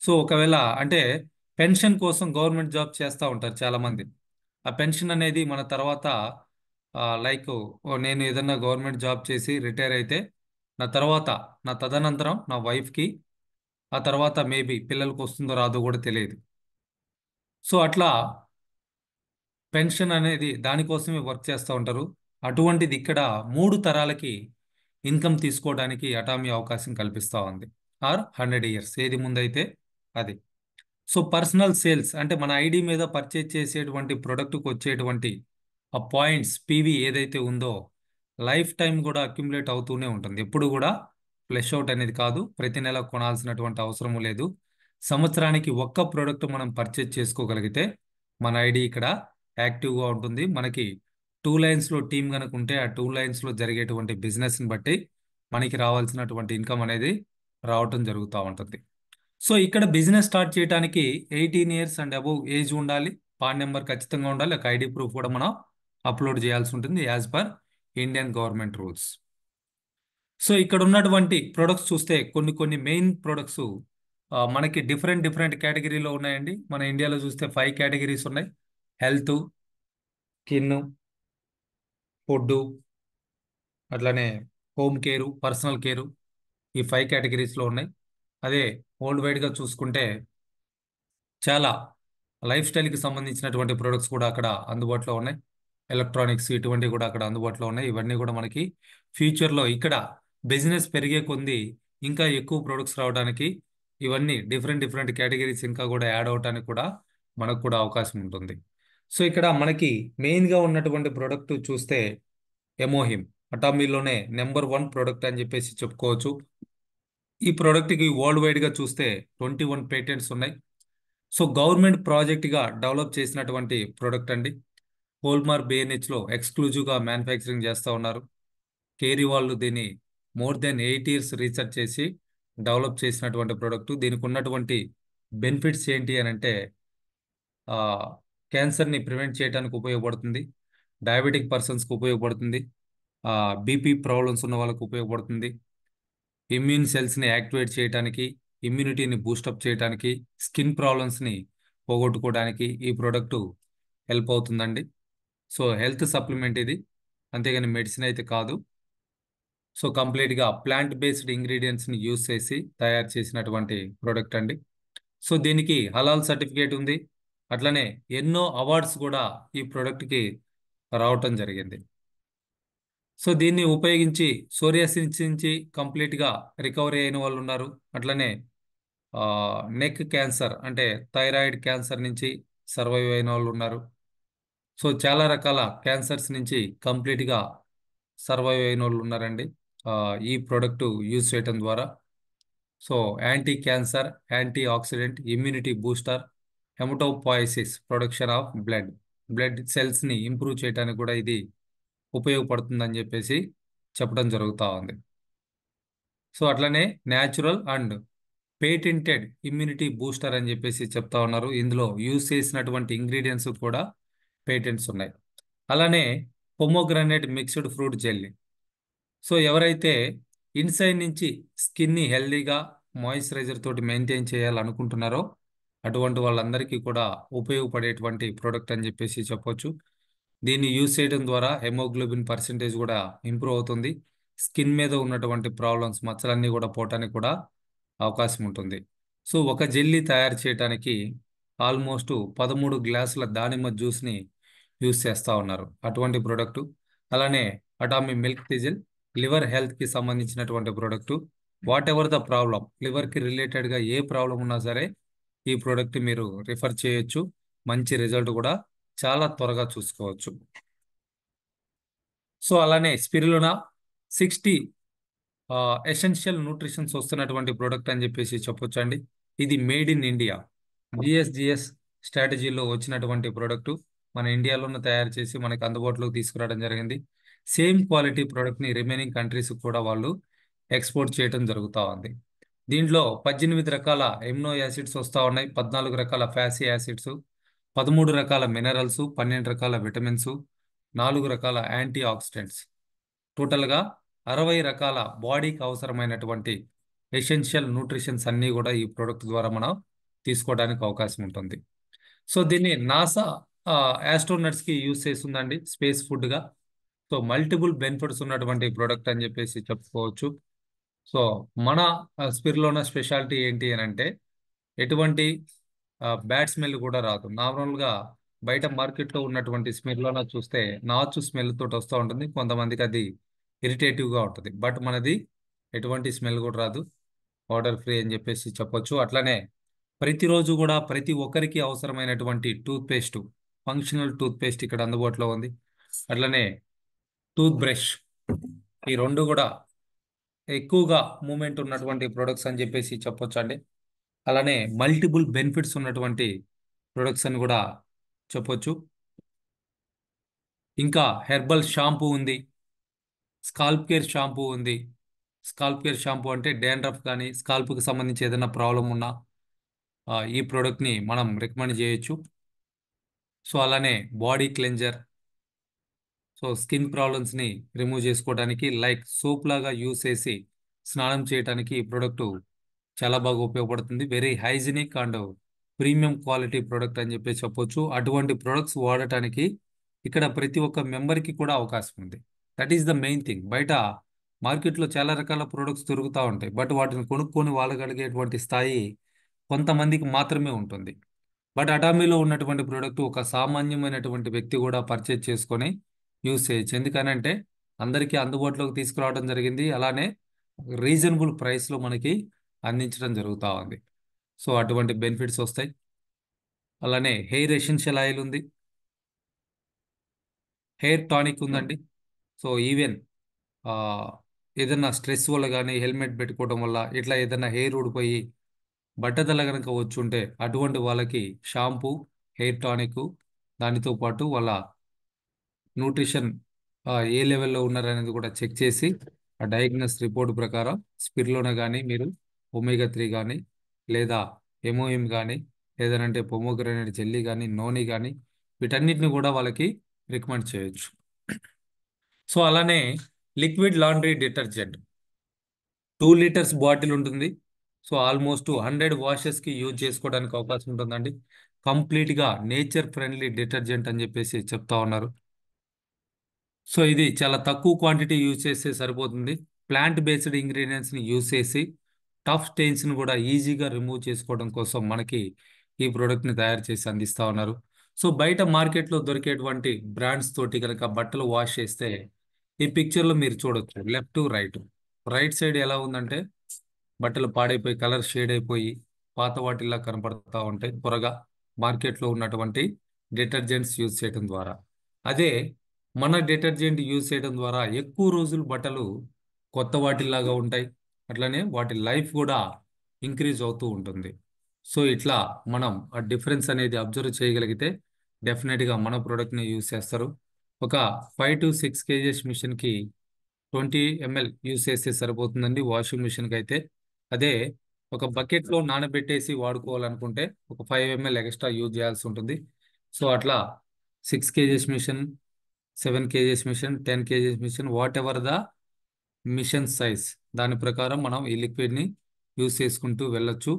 సో ఒకవేళ అంటే పెన్షన్ కోసం గవర్నమెంట్ జాబ్ చేస్తూ ఉంటారు చాలా మంది. ఆ పెన్షన్ అనేది మన తర్వాత లైక్ నేను ఏదన్నా గవర్నమెంట్ జాబ్ చేసి రిటైర్ అయితే నా తర్వాత నా తదనంతరం నా వైఫ్కి, ఆ తర్వాత మేబీ పిల్లలకు వస్తుందో రాదో కూడా తెలియదు. సో అట్లా పెన్షన్ అనేది దానికోసమే వర్క్ చేస్తూ ఉంటారు. అటువంటిది ఇక్కడ మూడు తరాలకి ఇన్కమ్ తీసుకోవడానికి అటామీ అవకాశం కల్పిస్తూ ఉంది. ఆర్ 100 years ఏది ముందైతే అది. సో పర్సనల్ సేల్స్ అంటే మన ఐడి మీద పర్చేజ్ చేసేటువంటి ప్రొడక్ట్కి వచ్చేటువంటి ఆ పాయింట్స్ పీవీ ఏదైతే ఉందో లైఫ్ టైం కూడా అక్యుములేట్ అవుతూనే ఉంటుంది. ఎప్పుడు కూడా ఫ్లెష్ అవుట్ అనేది కాదు. ప్రతి నెల కొనాల్సినటువంటి అవసరం లేదు. సంవత్సరానికి ఒక్క ప్రోడక్ట్ మనం పర్చేజ్ చేసుకోగలిగితే మన ఐడి ఇక్కడ యాక్టివ్గా ఉంటుంది. మనకి 2 లైన్స్లో టీం కనుక ఉంటే ఆ 2 లైన్స్లో జరిగేటువంటి బిజినెస్ని బట్టి మనకి రావాల్సినటువంటి ఇన్కమ్ అనేది రావటం జరుగుతూ ఉంటుంది. సో ఇక్కడ బిజినెస్ స్టార్ట్ చేయడానికి 18 years అండ్ అబౌవ్ ఏజ్ ఉండాలి. పాన్ నెంబర్ ఖచ్చితంగా ఉండాలి. ఒక ఐడి ప్రూఫ్ కూడా మనం అప్లోడ్ చేయాల్సి ఉంటుంది as per Indian government rules. So ఇక్కడ ఉన్నటువంటి ప్రొడక్ట్స్ చూస్తే కొన్ని కొన్ని మెయిన్ ప్రొడక్ట్స్ మనకి డిఫరెంట్ డిఫరెంట్ కేటగిరీలో ఉన్నాయండి. మన ఇండియాలో చూస్తే 5 కేటగిరీస్ ఉన్నాయి. హెల్త్, స్కిన్, ఫుడ్, అట్లానే హోమ్ కేరు, పర్సనల్ కేరు, ఈ 5 కేటగిరీస్లో ఉన్నాయి. అదే వరల్డ్ వైడ్గా చూసుకుంటే చాలా లైఫ్ స్టైల్కి సంబంధించినటువంటి ప్రొడక్ట్స్ కూడా అక్కడ అందుబాటులో ఉన్నాయి. ఎలక్ట్రానిక్స్ ఇటువంటివి కూడా అక్కడ అందుబాటులో ఉన్నాయి. ఇవన్నీ కూడా మనకి ఫ్యూచర్లో ఇక్కడ బిజినెస్ పెరిగే కొంది ఇంకా ఎక్కువ ప్రొడక్ట్స్ రావడానికి ఇవన్నీ డిఫరెంట్ డిఫరెంట్ కేటగిరీస్ ఇంకా కూడా యాడ్ అవడానికి కూడా మనకు కూడా అవకాశం ఉంటుంది. సో ఇక్కడ మనకి మెయిన్గా ఉన్నటువంటి ప్రొడక్ట్ చూస్తే ఎమోహిమ్ అటామీలోనే నెంబర్ 1 ప్రోడక్ట్ అని చెప్పేసి చెప్పుకోవచ్చు. ఈ ప్రోడక్ట్కి వరల్డ్ వైడ్గా చూస్తే 21 పేటెంట్స్ ఉన్నాయి. సో గవర్నమెంట్ ప్రాజెక్ట్గా డెవలప్ చేసినటువంటి ప్రోడక్ట్ అండి. హోల్మార్ బిఎన్హెచ్లో ఎక్స్క్లూజివ్గా మ్యానుఫ్యాక్చరింగ్ చేస్తూ ఉన్నారు. కేరీ వాళ్ళు దీన్ని మోర్ దెన్ 8 years రీసెర్చ్ చేసి డెవలప్ చేసినటువంటి ప్రోడక్ట్. దీనికి ఉన్నటువంటి బెనిఫిట్స్ ఏంటి అని అంటే క్యాన్సర్ని ప్రివెంట్ చేయడానికి ఉపయోగపడుతుంది, డయాబెటిక్ పర్సన్స్కి ఉపయోగపడుతుంది, బీపీ ప్రాబ్లమ్స్ ఉన్న వాళ్ళకి ఉపయోగపడుతుంది, ఇమ్యూన్ సెల్స్ని యాక్టివేట్ చేయడానికి, ఇమ్యూనిటీని బూస్టప్ చేయడానికి, స్కిన్ ప్రాబ్లమ్స్ని పోగొట్టుకోవడానికి ఈ ప్రోడక్ట్ హెల్ప్ అవుతుందండి. సో హెల్త్ సప్లిమెంట్ ఇది, అంతేగాని మెడిసిన్ అయితే కాదు. సో కంప్లీట్గా ప్లాంట్ బేస్డ్ ఇంగ్రీడియంట్స్ని యూస్ చేసి తయారు చేసినటువంటి ప్రోడక్ట్ అండి. సో దీనికి హలాల్ సర్టిఫికేట్ ఉంది. అట్లనే ఎన్నో అవార్డ్స్ కూడా ఈ ప్రోడక్ట్కి రావటం జరిగింది. సో దీన్ని ఉపయోగించి సోరియాసిస్ నుంచి కంప్లీట్గా రికవరీ అయిన వాళ్ళు ఉన్నారు. అట్లనే నెక్ క్యాన్సర్ అంటే థైరాయిడ్ క్యాన్సర్ నుంచి సర్వైవ్ అయిన వాళ్ళు ఉన్నారు. సో చాలా రకాల క్యాన్సర్స్ నుంచి కంప్లీట్గా సర్వైవ్ అయిన వాళ్ళు ఉన్నారండి ఈ ప్రోడక్ట్ యూజ్ చేయటం ద్వారా. So anti cancer, antioxidant, immunity booster, haematopoiesis, production of blood సెల్స్ని ఇంప్రూవ్ చేయడానికి కూడా ఇది ఉపయోగపడుతుందని చెప్పేసి చెప్పడం జరుగుతూ ఉంది. సో అట్లనే natural and patented immunity booster అని చెప్పేసి చెప్తా ఉన్నారు. ఇందులో యూజ్ చేసినటువంటి ఇంగ్రీడియంట్స్ కూడా పేటెంట్స్ ఉన్నాయి. అలానే pomegranate mixed fruit jelly. So ఎవరైతే ఇన్సైడ్ నుంచి స్కిన్ని హెల్దీగా మాయిశ్చరైజర్ తోటి మెయింటైన్ చేయాలనుకుంటున్నారో అటువంటి వాళ్ళందరికీ కూడా ఉపయోగపడేటువంటి ప్రోడక్ట్ అని చెప్పేసి చెప్పొచ్చు. దీన్ని యూజ్ చేయడం ద్వారా హెమోగ్లోబిన్ పర్సెంటేజ్ కూడా ఇంప్రూవ్ అవుతుంది. స్కిన్ మీద ఉన్నటువంటి ప్రాబ్లమ్స్, మచ్చలన్నీ కూడా పోవటానికి కూడా అవకాశం ఉంటుంది. సో ఒక జెల్లీ తయారు చేయడానికి ఆల్మోస్ట్ 13 గ్లాసుల దానిమ్మ జ్యూస్ని యూజ్ చేస్తూ ఉన్నారు అటువంటి ప్రోడక్టు. అలానే అటామీ మిల్క్ టిజిల్ లివర్ హెల్త్కి సంబంధించినటువంటి product. Whatever the problem, లివర్కి రిలేటెడ్గా ఏ ప్రాబ్లం ఉన్నా సరే ఈ ప్రోడక్ట్ మీరు రిఫర్ చేయొచ్చు. మంచి రిజల్ట్ కూడా చాలా త్వరగా చూసుకోవచ్చు. సో అలానే స్పిరులినా 60 ఎసెన్షియల్ న్యూట్రిషన్స్ వస్తున్నటువంటి ప్రోడక్ట్ అని చెప్పేసి చెప్పొచ్చు అండి. ఇది మేడ్ ఇన్ ఇండియా జిఎస్జిఎస్ స్ట్రాటజీలో వచ్చినటువంటి ప్రోడక్టు. మన ఇండియాలోనే తయారు చేసి మనకి అందుబాటులోకి తీసుకురావడం జరిగింది. సేమ్ క్వాలిటీ ప్రోడక్ట్ని రిమైనింగ్ కంట్రీస్ కూడా వాళ్ళు ఎక్స్పోర్ట్ చేయడం జరుగుతూ ఉంది. దీంట్లో 18 రకాల ఎమినో యాసిడ్స్ వస్తూ ఉన్నాయి, 14 రకాల ఫ్యాసీ యాసిడ్స్, 13 రకాల మినరల్స్, 12 రకాల విటమిన్స్, 4 రకాల యాంటీ ఆక్సిడెంట్స్, టోటల్గా 60 రకాల బాడీకి అవసరమైనటువంటి ఎసెన్షియల్ న్యూట్రిషన్స్ అన్నీ కూడా ఈ ప్రోడక్ట్ ద్వారా మనం తీసుకోవడానికి అవకాశం ఉంటుంది. సో దీన్ని నాసా ఆస్ట్రోనట్స్ కి యూజ్ చేస్తుందండి స్పేస్ ఫుడ్ గా. సో మల్టిపుల్ బెనిఫిట్స్ ఉన్నటువంటి ప్రోడక్ట్ అని చెప్పేసి చెప్పుకోవచ్చు. సో మన స్పిర్లోన స్పెషాలిటీ ఏంటి అని అంటే ఎటువంటి బ్యాడ్ స్మెల్ కూడా రాదు. నార్మల్గా బయట మార్కెట్లో ఉన్నటువంటి స్మెల్లోన చూస్తే నాచు స్మెల్ తోటి వస్తూ ఉంటుంది, కొంతమందికి అది ఇరిటేటివ్గా ఉంటుంది. బట్ మనది ఎటువంటి స్మెల్ కూడా రాదు, పౌడర్ ఫ్రీ అని చెప్పేసి చెప్పొచ్చు. అట్లనే ప్రతిరోజు కూడా ప్రతి ఒక్కరికి అవసరమైనటువంటి toothpaste, functional toothpaste ఇక్కడ అందుబాటులో ఉంది. అట్లనే టూత్ బ్రష్, ఈ రెండు కూడా ఎక్కువగా మూమెంట్ ఉన్నటువంటి ప్రొడక్ట్స్ అని చెప్పేసి చెప్పొచ్చు అండి. అలానే మల్టిపుల్ బెనిఫిట్స్ ఉన్నటువంటి ప్రొడక్ట్స్ అని కూడా చెప్పొచ్చు. ఇంకా హెర్బల్ షాంపూ ఉంది, స్కాల్ప్ కేర్ షాంపూ ఉంది. స్కాల్ప్ కేర్ షాంపూ అంటే డాండ్రఫ్ కానీ స్కాల్ప్కి సంబంధించి ఏదైనా ప్రాబ్లం ఉన్నా ఈ ప్రోడక్ట్ని మనం రికమెండ్ చేయొచ్చు. సో అలానే బాడీ క్లెన్జర్, సో స్కిన్ ప్రాబ్లమ్స్ని రిమూవ్ చేసుకోవడానికి లైక్ సోప్ లాగా యూస్ చేసి స్నానం చేయడానికి ఈ ప్రోడక్ట్ చాలా బాగా ఉపయోగపడుతుంది. Very hygienic and premium quality product అని చెప్పి చెప్పొచ్చు. అటువంటి ప్రొడక్ట్స్ వాడటానికి ఇక్కడ ప్రతి ఒక్క మెంబర్కి కూడా అవకాశం ఉంది. That is the main thing. బయట మార్కెట్లో చాలా రకాల ప్రొడక్ట్స్ దొరుకుతూ ఉంటాయి, బట్ వాటిని కొనుక్కొని వాళ్ళగలిగేటువంటి స్థాయి కొంతమందికి మాత్రమే ఉంటుంది. బట్ అటామీలో ఉన్నటువంటి ప్రోడక్ట్ ఒక సామాన్యమైనటువంటి వ్యక్తి కూడా పర్చేజ్ చేసుకొని యూస్ చేయొచ్చు. ఎందుకనంటే అందరికీ అందుబాటులోకి తీసుకురావడం జరిగింది, అలానే రీజనబుల్ ప్రైస్లో మనకి అందించడం జరుగుతూ ఉంది. సో అటువంటి బెనిఫిట్స్ వస్తాయి. అలానే హెయిర్ ఎసెన్షియల్ ఆయిల్ ఉంది, హెయిర్ టానిక్ ఉందండి. సో ఈవెన్ ఏదైనా స్ట్రెస్ వల్ల కానీ హెల్మెట్ పెట్టుకోవడం వల్ల ఇట్లా ఏదైనా హెయిర్ ఊడిపోయి బట్టతల కనుక వచ్చుంటే అటువంటి వాళ్ళకి షాంపూ, హెయిర్ టానిక్, దానితో పాటు వాళ్ళ న్యూట్రిషన్ ఏ లెవెల్లో ఉన్నారనేది కూడా చెక్ చేసి ఆ డయాగ్నోస్ రిపోర్ట్ ప్రకారం స్పిర్లోన కానీ మీరు ఒమేగా 3 కానీ లేదా ఎమోయిమ్ కానీ లేదంటే పొమోగ్రానేట్ జెల్లీ కానీ నూనె కానీ వీటన్నిటిని కూడా వాళ్ళకి రికమెండ్ చేయొచ్చు. సో అలానే liquid laundry detergent 2 litres bottle ఉంటుంది. సో ఆల్మోస్ట్ 100 వాషెస్కి యూజ్ చేసుకోవడానికి అవకాశం ఉంటుందండి. కంప్లీట్గా నేచర్ ఫ్రెండ్లీ డిటర్జెంట్ అని చెప్పేసి చెప్తా ఉన్నారు. సో ఇది చాలా తక్కువ క్వాంటిటీ యూజ్ చేస్తే సరిపోతుంది. ప్లాంట్ బేస్డ్ ఇంగ్రీడియంట్స్ని యూజ్ చేసి టఫ్ స్టెయిన్స్ని కూడా ఈజీగా రిమూవ్ చేసుకోవడం కోసం మనకి ఈ ప్రోడక్ట్ని తయారు చేసి అందిస్తూ ఉన్నారు. సో బయట మార్కెట్లో దొరికేటువంటి బ్రాండ్స్ తోటి కనుక బట్టలు వాష్ చేస్తే ఈ పిక్చర్లో మీరు చూడొచ్చు left to right. Right side ఎలా ఉందంటే బట్టలు పాడైపోయి కలర్ షేడ్ అయిపోయి పాత వాటిల్లా కనపడతా ఉంటాయి త్వరగా మార్కెట్లో ఉన్నటువంటి డిటర్జెంట్స్ యూజ్ చేయడం ద్వారా. అదే మన డిటర్జెంట్ యూజ్ చేయడం ద్వారా ఎక్కువ రోజులు బట్టలు కొత్త వాటిల్లాగా ఉంటాయి, అట్లనే వాటి లైఫ్ కూడా ఇంక్రీజ్ అవుతూ ఉంటుంది. సో ఇట్లా మనం ఆ డిఫరెన్స్ అనేది అబ్జర్వ్ చేయగలిగితే డెఫినెట్గా మన ప్రోడక్ట్ని యూజ్ చేస్తారు. ఒక 5 to 6 kgs మిషన్కి 20 ml యూజ్ చేస్తే సరిపోతుందండి వాషింగ్ మిషన్కి అయితే. అదే ఒక బకెట్లో నానబెట్టేసి వాడుకోవాలనుకుంటే ఒక 5 ml ఎక్స్ట్రా యూజ్ చేయాల్సి ఉంటుంది. సో అట్లా 6 kgs machine, 7 kgs machine, 10 kgs machine, whatever the machine size, దాని ప్రకారం మనం ఈ లిక్విడ్ని యూజ్ చేసుకుంటూ వెళ్ళొచ్చు.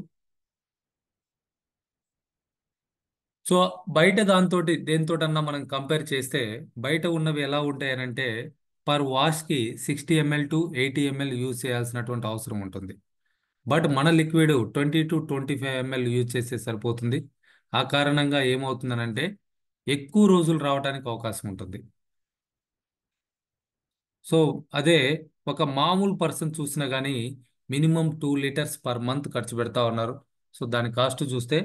సో బయట దాంతో దేనితోటన్నా మనం కంపేర్ చేస్తే బయట ఉన్నవి ఎలా ఉంటాయనంటే పర్ వాష్కి 60 ml to 80 ml యూజ్ చేయాల్సినటువంటి అవసరం ఉంటుంది. బట్ మన లిక్విడ్ 20 to 25 ml యూజ్ చేస్తే సరిపోతుంది. ఆ కారణంగా ఏమవుతుందనంటే ఎక్కువ రోజులు రావడానికి అవకాశం ఉంటుంది. సో అదే ఒక మామూలు పర్సన్ చూసినా కానీ మినిమం 2 లీటర్స్ పర్ మంత్ ఖర్చు పెడతా ఉన్నారు. సో దాని కాస్ట్ చూస్తే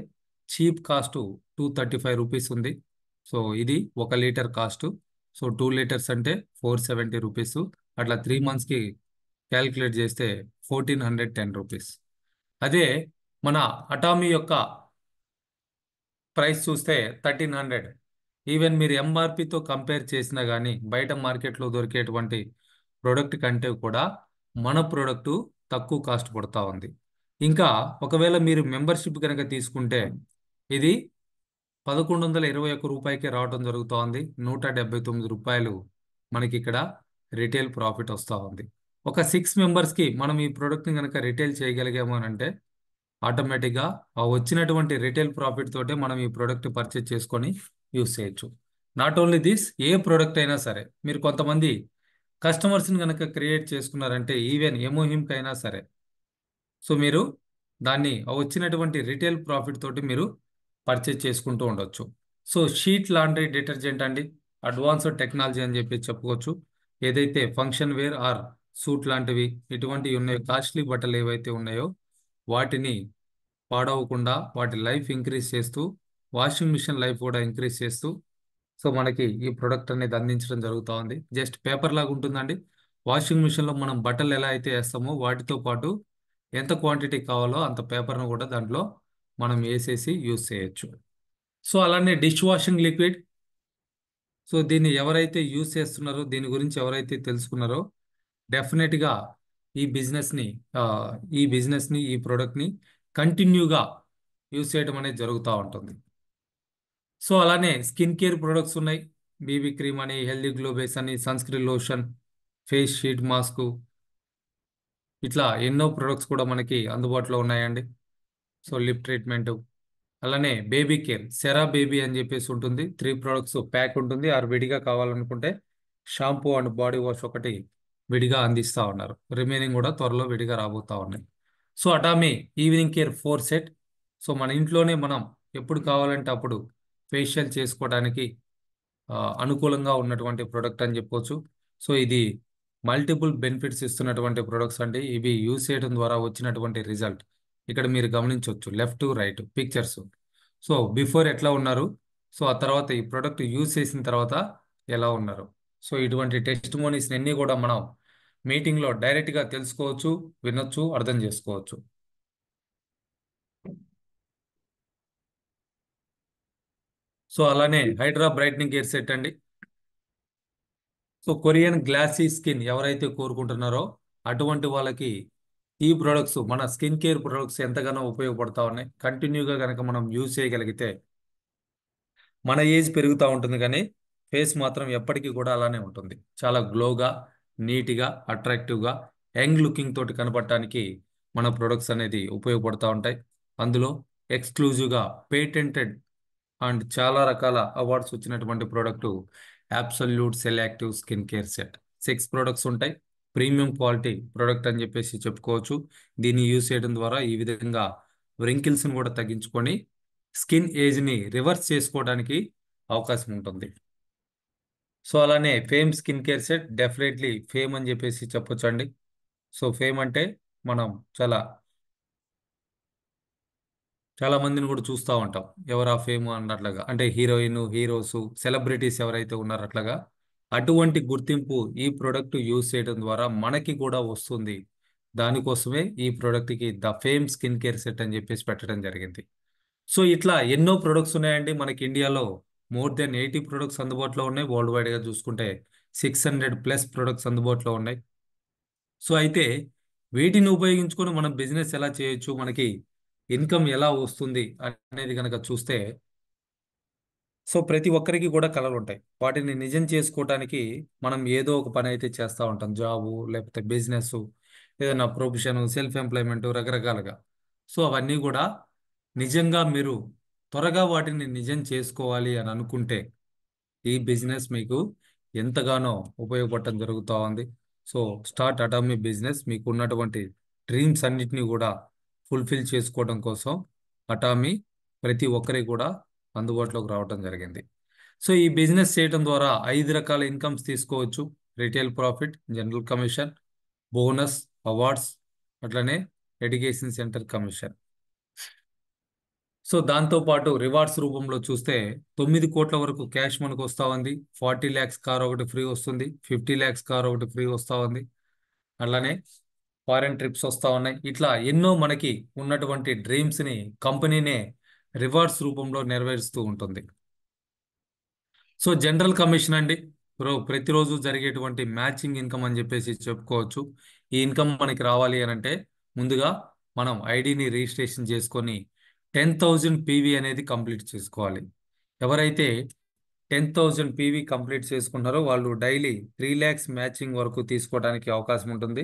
చీప్ కాస్ట్ 235 రూపీస్ ఉంది. సో ఇది 1 లీటర్ కాస్ట్. సో 2 లీటర్స్ అంటే 470 రూపీస్. అట్లా 3 మంత్స్కి క్యాలిక్యులేట్ చేస్తే 1410 రూపీస్. అదే మన అటామీ యొక్క ప్రైస్ చూస్తే 1300. ఈవెన్ మీరు ఎంఆర్పితో కంపేర్ చేసినా కానీ బయట మార్కెట్లో దొరికేటువంటి ప్రోడక్ట్ కంటే కూడా మన ప్రోడక్ట్ తక్కువ కాస్ట్ పడుతూ ఉంది. ఇంకా ఒకవేళ మీరు మెంబర్షిప్ కనుక తీసుకుంటే ఇది 1121 రూపాయికే రావడం జరుగుతూ ఉంది. 179 రూపాయలు మనకి ఇక్కడ రిటైల్ ప్రాఫిట్ వస్తూ ఉంది. ఒక 6 మెంబర్స్కి మనం ఈ ప్రోడక్ట్ని కనుక రిటైల్ చేయగలిగాము అని అంటే ఆటోమేటిక్గా ఆ వచ్చినటువంటి రిటైల్ ప్రాఫిట్ తోటే మనం ఈ ప్రోడక్ట్ పర్చేజ్ చేసుకొని యూస్ చేయొచ్చు. Not only this, A product అయినా సరే మీరు కొంతమంది కస్టమర్స్ని కనుక క్రియేట్ చేసుకున్నారంటే ఈవెన్ ఎమోహిమ్కి అయినా సరే, సో మీరు దాన్ని ఆ వచ్చినటువంటి రిటైల్ ప్రాఫిట్ తోటి మీరు పర్చేజ్ చేసుకుంటూ ఉండొచ్చు. సో షీట్ లాండ్రీ డిటర్జెంట్ అండి, అడ్వాన్స్డ్ టెక్నాలజీ అని చెప్పి చెప్పుకోవచ్చు. ఏదైతే ఫంక్షన్ వేర్ ఆర్ సూట్ లాంటివి ఇటువంటివి ఉన్నాయో, కాస్ట్లీ బట్టలు ఏవైతే ఉన్నాయో వాటిని పాడవకుండా వాటి లైఫ్ ఇంక్రీజ్ చేస్తూ, వాషింగ్ మిషన్ లైఫ్ కూడా ఇంక్రీజ్ చేస్తూ, సో మనకి ఈ ప్రొడక్ట్ అనేది అందించడం జరుగుతూ ఉంది. జస్ట్ పేపర్ లాగా ఉంటుందండి. వాషింగ్ మిషన్లో మనం బట్టలు ఎలా అయితే వేస్తామో వాటితో పాటు ఎంత క్వాంటిటీ కావాలో అంత పేపర్ను కూడా దాంట్లో మనం వేసేసి యూజ్ చేయొచ్చు. సో అలానే డిష్ వాషింగ్ లిక్విడ్, సో దీన్ని ఎవరైతే యూజ్ చేస్తున్నారో, దీని గురించి ఎవరైతే తెలుసుకున్నారో డెఫినెట్గా ఈ బిజినెస్ని ఆ, ఈ ప్రోడక్ట్ని కంటిన్యూగా యూజ్ చేయడం అనేది జరుగుతూ ఉంటుంది. సో అలానే స్కిన్ కేర్ ప్రొడక్ట్స్ ఉన్నాయి. బీబీ క్రీమ్ అని, హెల్దీ గ్లో బేస్ అని, sunscreen lotion, face sheet mask, ఇట్లా ఎన్నో ప్రొడక్ట్స్ కూడా మనకి అందుబాటులో ఉన్నాయండి. సో లిప్ ట్రీట్మెంట్, అలానే బేబీ కేర్, సెరా బేబీ అని చెప్పేసి ఉంటుంది. 3 ప్రొడక్ట్స్ ప్యాక్ ఉంటుంది. ఆరు విడిగా కావాలనుకుంటే షాంపూ అండ్ బాడీ వాష్ ఒకటి విడిగా అందిస్తూ ఉన్నారు. రిమైనింగ్ కూడా త్వరలో విడిగా రాబోతా ఉన్నాయి. So Atomy evening care 4 set. So మన ఇంట్లోనే మనం ఎప్పుడు కావాలంటే అప్పుడు ఫేషియల్ చేసుకోవడానికి అనుకూలంగా ఉన్నటువంటి ప్రోడక్ట్ అని చెప్పొచ్చు. సో ఇది మల్టిపుల్ బెనిఫిట్స్ ఇస్తున్నటువంటి ప్రొడక్ట్స్ అండి. ఇవి యూజ్ చేయడం ద్వారా వచ్చినటువంటి రిజల్ట్ ఇక్కడ మీరు గమనించవచ్చు, left to right pictures. So before ఎట్లా ఉన్నారు, సో ఆ తర్వాత ఈ ప్రోడక్ట్ యూజ్ చేసిన తర్వాత ఎలా ఉన్నారు. సో ఇటువంటి టెస్టిమోనీస్ అన్ని కూడా మనం మీటింగ్లో డైరెక్ట్గా తెలుసుకోవచ్చు, వినొచ్చు, అర్థం చేసుకోవచ్చు. సో అలానే హైడ్రా బ్రైట్నింగ్ గేర్ సెట్ అండి. సో కొరియన్ గ్లాసీ స్కిన్ ఎవరైతే కోరుకుంటున్నారో అటువంటి వాళ్ళకి ఈ ప్రొడక్ట్స్, మన స్కిన్ కేర్ ప్రొడక్ట్స్ ఎంతగానో ఉపయోగపడతా ఉన్నాయి. కంటిన్యూగా కనుక మనం యూజ్ చేయగలిగితే మన ఏజ్ పెరుగుతూ ఉంటుంది కానీ ఫేస్ మాత్రం ఎప్పటికీ కూడా అలానే ఉంటుంది. చాలా గ్లోగా, నీట్గా, అట్రాక్టివ్గా, యంగ్ లుకింగ్ తోటి కనపడటానికి మన ప్రొడక్ట్స్ అనేది ఉపయోగపడతా ఉంటాయి. అందులో ఎక్స్క్లూజివ్గా పేటెంటెడ్ అండ్ చాలా రకాల అవార్డ్స్ వచ్చినటువంటి product absolute selective skin care set. 6 products ఉంటాయి. ప్రీమియం క్వాలిటీ ప్రోడక్ట్ అని చెప్పేసి చెప్పుకోవచ్చు. దీన్ని యూజ్ చేయడం ద్వారా ఈ విధంగా వ్రింకిల్స్ని కూడా తగ్గించుకొని స్కిన్ ఏజ్ని రివర్స్ చేసుకోవడానికి అవకాశం ఉంటుంది. సో అలానే fame skin care set, definitely fame అని చెప్పేసి చెప్పొచ్చు అండి. సో ఫేమ్ అంటే మనం చాలా చాలా మందిని కూడా చూస్తూ ఉంటాం, ఎవరా ఫేమ్ అన్నట్లుగా, అంటే హీరోయిన్, హీరోస్, సెలబ్రిటీస్ ఎవరైతే ఉన్నారో అట్లాగా అటువంటి గుర్తింపు ఈ ప్రోడక్ట్ యూజ్ చేయడం ద్వారా మనకి కూడా వస్తుంది. దానికోసమే ఈ ప్రోడక్ట్కి the fame skin care set అని చెప్పేసి పెట్టడం జరిగింది. సో ఇట్లా ఎన్నో ప్రొడక్ట్స్ ఉన్నాయండి మనకి ఇండియాలో. మోర్ దెన్ 80 ప్రొడక్ట్స్ అందుబాటులో ఉన్నాయి. వరల్డ్ వైడ్గా చూసుకుంటే 600+ ప్రొడక్ట్స్ అందుబాటులో ఉన్నాయి. సో అయితే వీటిని ఉపయోగించుకొని మనం బిజినెస్ ఎలా చేయొచ్చు, మనకి ఇన్కమ్ ఎలా వస్తుంది అనేది కనుక చూస్తే, సో ప్రతి ఒక్కరికి కూడా కళలు ఉంటాయి. వాటిని నిజం చేసుకోవడానికి మనం ఏదో ఒక పని అయితే చేస్తూ ఉంటాం. జాబు, లేకపోతే బిజినెస్, ఏదైనా ప్రొఫెషన్, సెల్ఫ్ ఎంప్లాయ్మెంట్, రకరకాలుగా. సో అవన్నీ కూడా నిజంగా మీరు త్వరగా వాటిని నిజం చేసుకోవాలి అని అనుకుంటే ఈ బిజినెస్ మీకు ఎంతగానో ఉపయోగపడటం జరుగుతూ ఉంది. సో స్టార్ట్ అటామీ బిజినెస్ మీకు ఉన్నటువంటి డ్రీమ్స్ అన్నిటినీ కూడా ఫుల్ఫిల్ చేసుకోవడం కోసం అటామీ ప్రతి ఒక్కరికి కూడా అందుబాటులోకి రావడం జరిగింది. సో ఈ బిజినెస్ చేయడం ద్వారా 5 రకాల ఇన్కమ్స్ తీసుకోవచ్చు. Retail profit, general commission, bonus, awards, అట్లనే ఎడ్యుకేషన్ సెంటర్ కమిషన్. సో దాంతో పాటు రివార్డ్స్ రూపంలో చూస్తే 9 కోట్ల వరకు క్యాష్ మనకు వస్తూ ఉంది. 40 lakhs కార్ ఒకటి ఫ్రీ వస్తుంది. 50 lakhs కార్ ఒకటి ఫ్రీ వస్తూ ఉంది. అట్లానే ఫారెన్ ట్రిప్స్ వస్తూ ఉన్నాయి. ఇట్లా ఎన్నో మనకి ఉన్నటువంటి డ్రీమ్స్ని కంపెనీనే రివార్డ్స్ రూపంలో నెరవేరుస్తూ ఉంటుంది. సో జనరల్ కమిషన్ అండి, ప్రతిరోజు జరిగేటువంటి మ్యాచింగ్ ఇన్కమ్ అని చెప్పేసి చెప్పుకోవచ్చు. ఈ ఇన్కమ్ మనకి రావాలి అని అంటే ముందుగా మనం ఐడిని రిజిస్ట్రేషన్ చేసుకొని 10,000 పీవీ అనేది కంప్లీట్ చేసుకోవాలి. ఎవరైతే 10,000 PV కంప్లీట్ చేసుకుంటారో వాళ్ళు డైలీ 3 lakhs మ్యాచింగ్ వరకు తీసుకోవడానికి అవకాశం ఉంటుంది.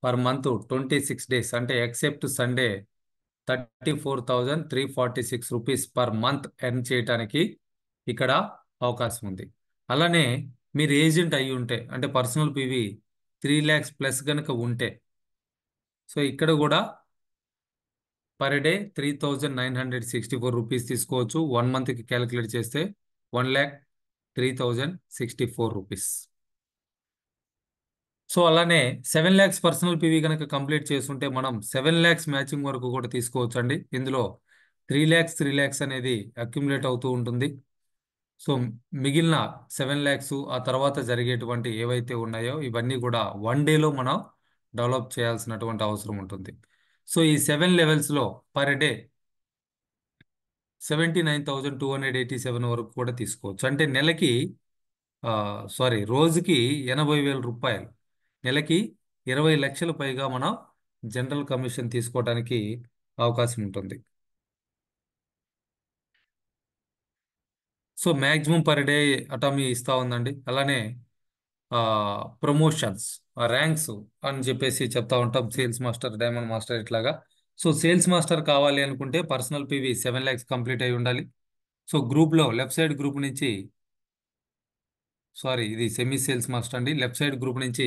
పర్ మంత్ 26 days అంటే except Sunday 34,346 rupees per month earn చేయడానికి ఇక్కడ అవకాశం ఉంది. అలానే మీరు ఏజెంట్ అయి ఉంటే అంటే పర్సనల్ పీవీ 3 lakhs ప్లస్ కనుక ఉంటే సో ఇక్కడ కూడా పర్ డే 3,964 రూపీస్ తీసుకోవచ్చు. 1 మంత్కి క్యాలిక్యులేట్ చేస్తే 1,03,064 రూపీస్. సో అలానే 7 lakhs పర్సనల్ పీవీ కనుక కంప్లీట్ చేస్తుంటే మనం 7 lakhs మ్యాచింగ్ వరకు కూడా తీసుకోవచ్చు అండి. ఇందులో 3 lakhs అనేది అక్యుములేట్ అవుతూ ఉంటుంది. సో మిగిలిన 7 lakhs ఆ తర్వాత జరిగేటువంటి ఏవైతే ఉన్నాయో ఇవన్నీ కూడా 1 డేలో మనం డెవలప్ చేయాల్సినటువంటి అవసరం ఉంటుంది. సో ఈ 7 లెవెల్స్లో పర్ డే 79,287 వరకు కూడా తీసుకోవచ్చు. అంటే నెలకి రోజుకి 80,000 రూపాయలు, నెలకి 20 లక్షల పైగా మనం జనరల్ కమిషన్ తీసుకోవడానికి అవకాశం ఉంటుంది. So maximum per day Atomy ఇస్తా ఉందండి. అలానే ప్రమోషన్స్, ర్యాంక్స్ అని చెప్పేసి చెప్తా ఉంటాం. సేల్స్ మాస్టర్, డైమండ్ మాస్టర్ ఇట్లాగా. సో సేల్స్ మాస్టర్ కావాలి అనుకుంటే పర్సనల్ పీవీ 7 lakhs కంప్లీట్ అయి ఉండాలి. సో గ్రూప్లో లెఫ్ట్ సైడ్ గ్రూప్ నుంచి ఇది సెమీ సేల్స్ మాస్టర్ అండి. లెఫ్ట్ సైడ్ గ్రూప్ నుంచి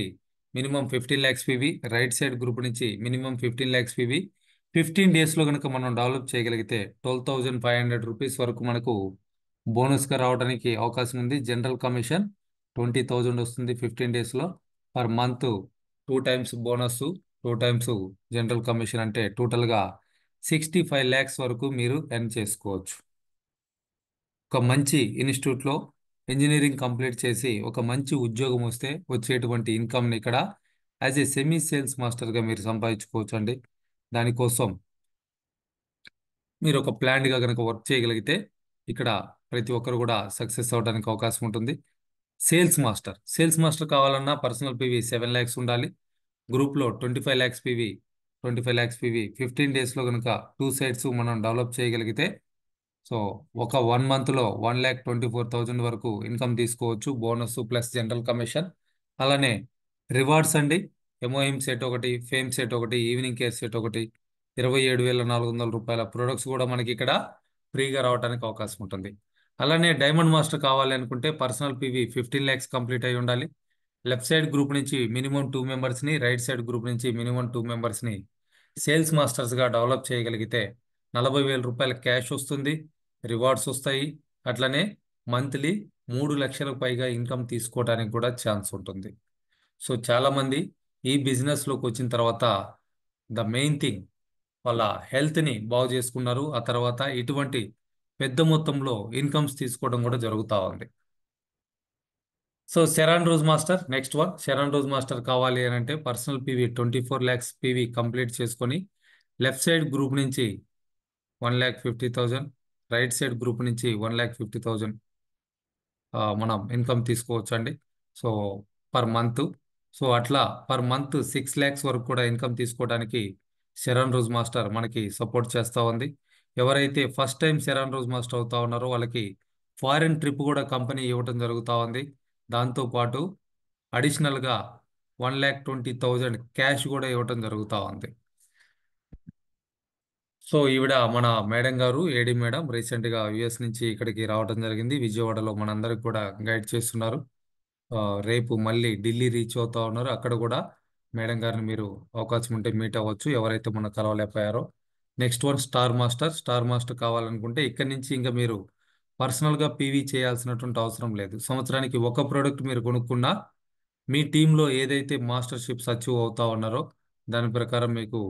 minimum 15 lakhs PV, right side group నుంచి మినిమం 15 lakhs పీవీ. 15 డేస్లో కనుక మనం డెవలప్ చేయగలిగితే 12,500 రూపీస్ వరకు మనకు బోనస్గా రావడానికి అవకాశం ఉంది. జనరల్ కమిషన్ 20,000 వస్తుంది 15 డేస్లో. Per month 2 times bonus, 2 times general commission అంటే టోటల్గా 65 lakhs వరకు మీరు ఎర్న్ చేసుకోవచ్చు. ఒక మంచి ఇన్స్టిట్యూట్లో ఇంజనీరింగ్ కంప్లీట్ చేసి ఒక మంచి ఉద్యోగం వస్తే వచ్చేటువంటి ఇన్కమ్ని ఇక్కడ యాజ్ ఏ సెమీ సేల్స్ మాస్టర్గా మీరు సంపాదించుకోవచ్చు అండి. దానికోసం మీరు ఒక ప్లాన్డ్గా కనుక వర్క్ చేయగలిగితే ఇక్కడ ప్రతి ఒక్కరు కూడా సక్సెస్ అవడానికి అవకాశం ఉంటుంది. సేల్స్ మాస్టర్ కావాలన్నా పర్సనల్ పీవీ 7 lakhs ఉండాలి. గ్రూప్లో 25 lakhs పీవీ 15 డేస్లో కనుక 2 sides మనం డెవలప్ చేయగలిగితే సో ఒక 1 monthలో 1,24,000 వరకు ఇన్కమ్ తీసుకోవచ్చు. Bonus plus general commission. అలానే రివార్డ్స్ అండి. ఎంఓఎం సెట్ ఒకటి, ఫేమ్ సెట్ ఒకటి, ఈవినింగ్ కేర్ సెట్ ఒకటి, 27,400 రూపాయల ప్రొడక్ట్స్ కూడా మనకి ఇక్కడ ఫ్రీగా రావడానికి అవకాశం ఉంటుంది. అలానే డైమండ్ మాస్టర్ కావాలి అనుకుంటే పర్సనల్ పీవీ 15 lakhs కంప్లీట్ అయి ఉండాలి. లెఫ్ట్ సైడ్ గ్రూప్ నుంచి మినిమం 2 మెంబర్స్ని, రైట్ సైడ్ గ్రూప్ నుంచి మినిమం 2 మెంబర్స్ని సేల్స్ మాస్టర్స్గా డెవలప్ చేయగలిగితే 40,000 రూపాయల క్యాష్ వస్తుంది, రివార్డ్స్ వస్తాయి. అట్లనే మంత్లీ 3 లక్షల పైగా ఇన్కమ్ తీసుకోవడానికి కూడా ఛాన్స్ ఉంటుంది. సో చాలామంది ఈ బిజినెస్లోకి వచ్చిన తర్వాత ద మెయిన్ థింగ్ వాళ్ళ హెల్త్ని బాగు చేసుకున్నారు. ఆ తర్వాత ఇటువంటి పెద్ద మొత్తంలో ఇన్కమ్స్ తీసుకోవడం కూడా జరుగుతూ ఉంది. So Sharon rose master next one. Sharon rose master కావాలి అని అంటే personal PV 24 lakhs PV complete చేసుకొని లెఫ్ట్ సైడ్ గ్రూప్ నుంచి 1,50,000, రైట్ సైడ్ గ్రూప్ నుంచి 1,50,000 మనం ఇన్కమ్ తీసుకోవచ్చు అండి. So per month. సో అట్లా పర్ మంత్ 6 lakhs వరకు కూడా ఇన్కమ్ తీసుకోవడానికి శరణ్ రోజ్ మాస్టర్ మనకి సపోర్ట్ చేస్తూ ఉంది. ఎవరైతే first time Sharon rose master అవుతా ఉన్నారో వాళ్ళకి ఫారిన్ ట్రిప్ కూడా కంపెనీ ఇవ్వటం జరుగుతూ ఉంది. దాంతోపాటు అడిషనల్గా 1,20,000 క్యాష్ కూడా ఇవ్వటం జరుగుతూ ఉంది. సో ఈవిడ మన మేడం గారు, ఏడి మేడం, రీసెంట్గా యుఎస్ నుంచి ఇక్కడికి రావడం జరిగింది. విజయవాడలో మనందరికి కూడా గైడ్ చేస్తున్నారు. రేపు మళ్ళీ ఢిల్లీ రీచ్ అవుతా ఉన్నారు. అక్కడ కూడా మేడం గారిని మీరు అవకాశం ఉంటే మీట్ అవ్వచ్చు, ఎవరైతే మొన్న కలవలేకపోయారో. Next one star master. Star master కావాలనుకుంటే ఇక్కడి నుంచి ఇంకా మీరు పర్సనల్గా పీవీ చేయాల్సినటువంటి అవసరం లేదు. సంవత్సరానికి ఒక ప్రోడక్ట్ మీరు కొనుక్కున్నా మీ టీంలో ఏదైతే మాస్టర్షిప్స్ అచీవ్ అవుతా ఉన్నారో దాని ప్రకారం మీకు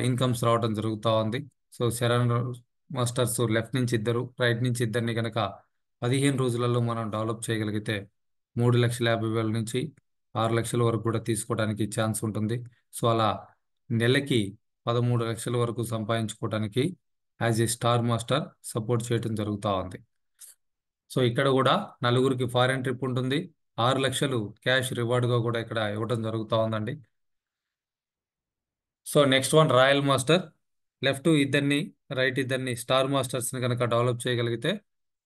ఇన్కమ్స్ రావడం జరుగుతూ ఉంది. సో శరణ్ మాస్టర్స్ లెఫ్ట్ నుంచి ఇద్దరు, రైట్ నుంచి ఇద్దరిని కనుక 15 రోజులలో మనం డెవలప్ చేయగలిగితే 3,50,000 నుంచి 6 లక్షల వరకు కూడా తీసుకోవడానికి ఛాన్స్ ఉంటుంది. సో అలా నెలకి 13 లక్షల వరకు సంపాదించుకోవడానికి as a star master support చేయడం జరుగుతూ ఉంది. సో ఇక్కడ కూడా నలుగురికి ఫారెన్ ట్రిప్ ఉంటుంది. 6 లక్షలు క్యాష్ రివార్డ్గా కూడా ఇక్కడ ఇవ్వడం జరుగుతూ ఉందండి. So next one royal master. Left ఇద్దరిని, రైట్ ఇద్దరిని స్టార్ మాస్టర్స్ని కనుక డెవలప్ చేయగలిగితే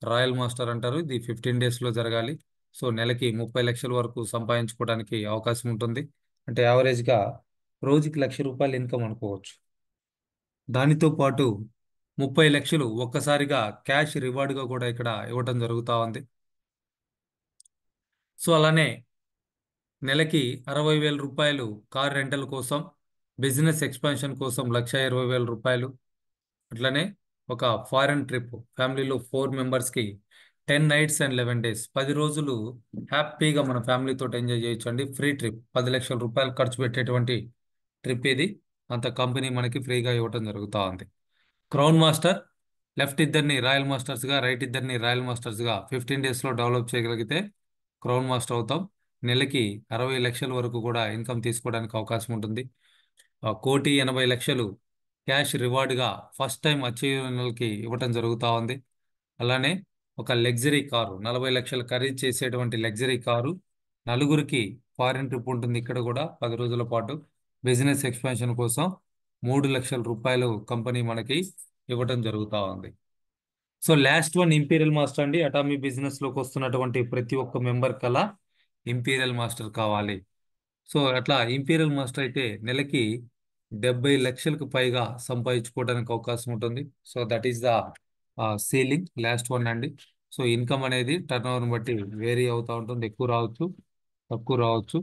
రాయల్ మాస్టర్ అంటారు. ఇది 15 డేస్లో జరగాలి. సో నెలకి 30 లక్షల వరకు సంపాదించుకోవడానికి అవకాశం ఉంటుంది. అంటే యావరేజ్గా రోజుకి ₹1,00,000 ఇన్కమ్ అనుకోవచ్చు. దానితో పాటు 30 లక్షలు ఒక్కసారిగా క్యాష్ రివార్డ్గా కూడా ఇక్కడ ఇవ్వటం జరుగుతూ ఉంది. సో అలానే నెలకి ₹60,000 కార్ రెంటల్ కోసం, బిజినెస్ ఎక్స్పాన్షన్ కోసం ₹1,20,000. అట్లనే ఒక ఫారెన్ ట్రిప్ ఫ్యామిలీలో 4 మెంబర్స్కి 10 నైట్స్ అండ్ 11 డేస్ 10 రోజులు హ్యాపీగా మన ఫ్యామిలీతో ఎంజాయ్ చేయొచ్చు అండి. ఫ్రీ ట్రిప్, ₹10 లక్షలు ఖర్చు పెట్టేటువంటి ట్రిప్ ఇది. అంత కంపెనీ మనకి ఫ్రీగా ఇవ్వటం జరుగుతూ ఉంది. క్రౌన్ మాస్టర్, లెఫ్ట్ ఇద్దరిని రాయల్ మాస్టర్స్గా, రైట్ ఇద్దరిని రాయల్ మాస్టర్స్గా 15 డేస్లో డెవలప్ చేయగలిగితే క్రౌన్ మాస్టర్ అవుతాం. నెలకి 60 లక్షల వరకు కూడా ఇన్కమ్ తీసుకోవడానికి అవకాశం ఉంటుంది. 1,80,00,000 క్యాష్ రివార్డ్గా ఫస్ట్ టైం అచీవ్కి ఇవ్వటం జరుగుతూ ఉంది. అలానే ఒక లగ్జరీ కారు, 40 లక్షలు ఖరీదు చేసేటువంటి లగ్జరీ కారు, నలుగురికి ఫారిన్ ట్రిప్ ఉంటుంది. ఇక్కడ కూడా 10 రోజుల పాటు బిజినెస్ ఎక్స్పాన్షన్ కోసం ₹3,00,000 కంపెనీ మనకి ఇవ్వటం జరుగుతూ ఉంది. So last one imperial master అండి. అటామీ బిజినెస్ లోకి వస్తున్నటువంటి ప్రతి ఒక్క మెంబర్ కల ఇంపీరియల్ మాస్టర్ కావాలి. సో అట్లా ఇంపీరియల్ మాస్టర్ అయితే నెలకి 70 లక్షలకు పైగా సంపాదించుకోవడానికి అవకాశం ఉంటుంది. So that is the ceiling last one అండి. సో ఇన్కమ్ అనేది టర్న్ ఓవర్ని బట్టి వేరీ అవుతూ ఉంటుంది. ఎక్కువ రావచ్చు, తక్కువ రావచ్చు.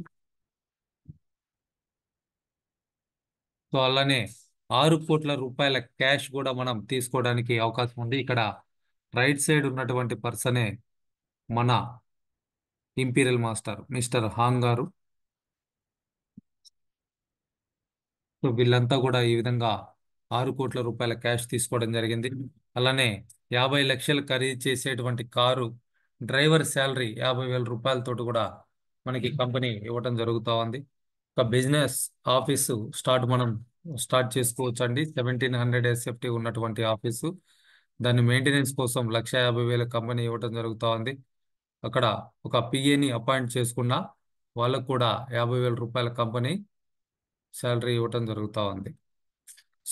సో అలానే ₹6 కోట్ల క్యాష్ కూడా మనం తీసుకోవడానికి అవకాశం ఉంది. ఇక్కడ రైట్ సైడ్ ఉన్నటువంటి పర్సనే మన ఇంపీరియల్ మాస్టర్ మిస్టర్ హాంగ్ గారు. సో వీళ్ళంతా కూడా ఈ విధంగా ₹6 కోట్ల క్యాష్ తీసుకోవడం జరిగింది. అలానే 50 లక్షలు ఖరీదు చేసేటువంటి కారు డ్రైవర్ శాలరీ ₹50,000 కూడా మనకి కంపెనీ ఇవ్వటం జరుగుతూ ఉంది. ఒక బిజినెస్ ఆఫీసు మనం స్టార్ట్ చేసుకోవచ్చు అండి. 1700 SFT ఉన్నటువంటి ఆఫీసు, దాని మెయింటెనెన్స్ కోసం ₹1,50,000 కంపెనీ ఇవ్వటం జరుగుతూ ఉంది. అక్కడ ఒక పిఏని అపాయింట్ చేసుకున్న వాళ్ళకు కూడా ₹50,000 కంపెనీ శాలరీ ఇవ్వటం జరుగుతూ ఉంది.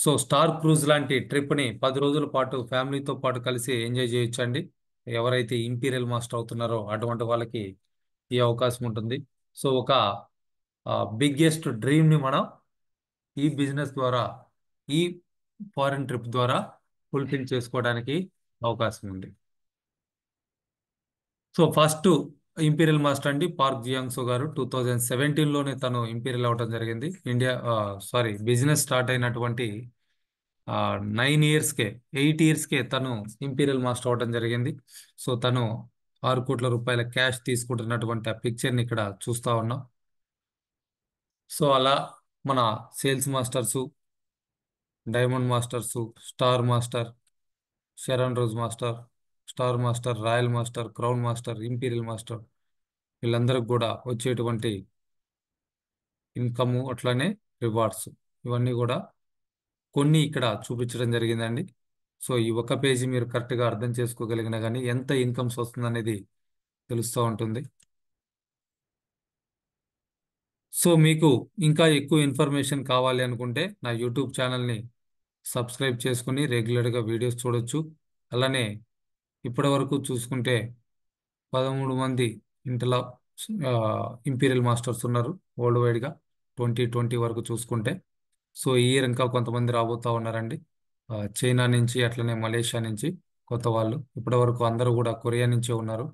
సో స్టార్ క్రూజ్ లాంటి ట్రిప్ని 10 రోజుల పాటు ఫ్యామిలీతో పాటు కలిసి ఎంజాయ్ చేయొచ్చండి. ఎవరైతే ఇంపీరియల్ మాస్టర్ అవుతున్నారో అటువంటి వాళ్ళకి ఈ అవకాశం ఉంటుంది. సో ఒక బిగ్గెస్ట్ డ్రీమ్ని మనం ఈ బిజినెస్ ద్వారా, ఈ ఫారిన్ ట్రిప్ ద్వారా ఫుల్ఫిల్ చేసుకోవడానికి అవకాశం ఉంది. సో ఫస్ట్ ఇంపీరియల్ మాస్టర్ అండి పార్క్ జియాంగ్సో గారు 2017లోనే తను ఇంపీరియల్ అవడం జరిగింది. బిజినెస్ స్టార్ట్ అయినటువంటి 8 ఇయర్స్కే తను ఇంపీరియల్ మాస్టర్ అవడం జరిగింది. సో తను ₹6 కోట్ల క్యాష్ తీసుకుంటున్నటువంటి ఆ పిక్చర్ని ఇక్కడ చూస్తా ఉన్నాం. సో అలా మన sales masters, diamond masters, star master, Sharon Rose master, star master, royal master, crown master, imperial master, వీళ్ళందరికి కూడా వచ్చేటువంటి ఇన్కమ్ అట్లానే రివార్డ్స్ ఇవన్నీ కూడా కొన్ని ఇక్కడ చూపించడం జరిగిందండి. సో ఈ ఒక పేజీ మీరు కరెక్ట్గా అర్థం చేసుకోగలిగినా కానీ ఎంత ఇన్కమ్స్ వస్తుంది అనేది తెలుస్తూ ఉంటుంది. సో మీకు ఇంకా ఎక్కువ ఇన్ఫర్మేషన్ కావాలి అనుకుంటే నా యూట్యూబ్ ఛానల్ని సబ్స్క్రైబ్ చేసుకుని రెగ్యులర్గా వీడియోస్ చూడొచ్చు. అలానే ఇప్పటి వరకు చూసుకుంటే 13 మంది ఇంటలా ఇంపీరియల్ మాస్టర్స్ ఉన్నారు వరల్డ్ వైడ్గా 2020 వరకు చూసుకుంటే. సో ఈ ఇయర్ ఇంకా కొంతమంది రాబోతూ ఉన్నారండి. చైనా నుంచి అట్లనే మలేషియా నుంచి కొత్త వాళ్ళు. ఇప్పటి వరకు అందరూ కూడా కొరియా నుంచే ఉన్నారు.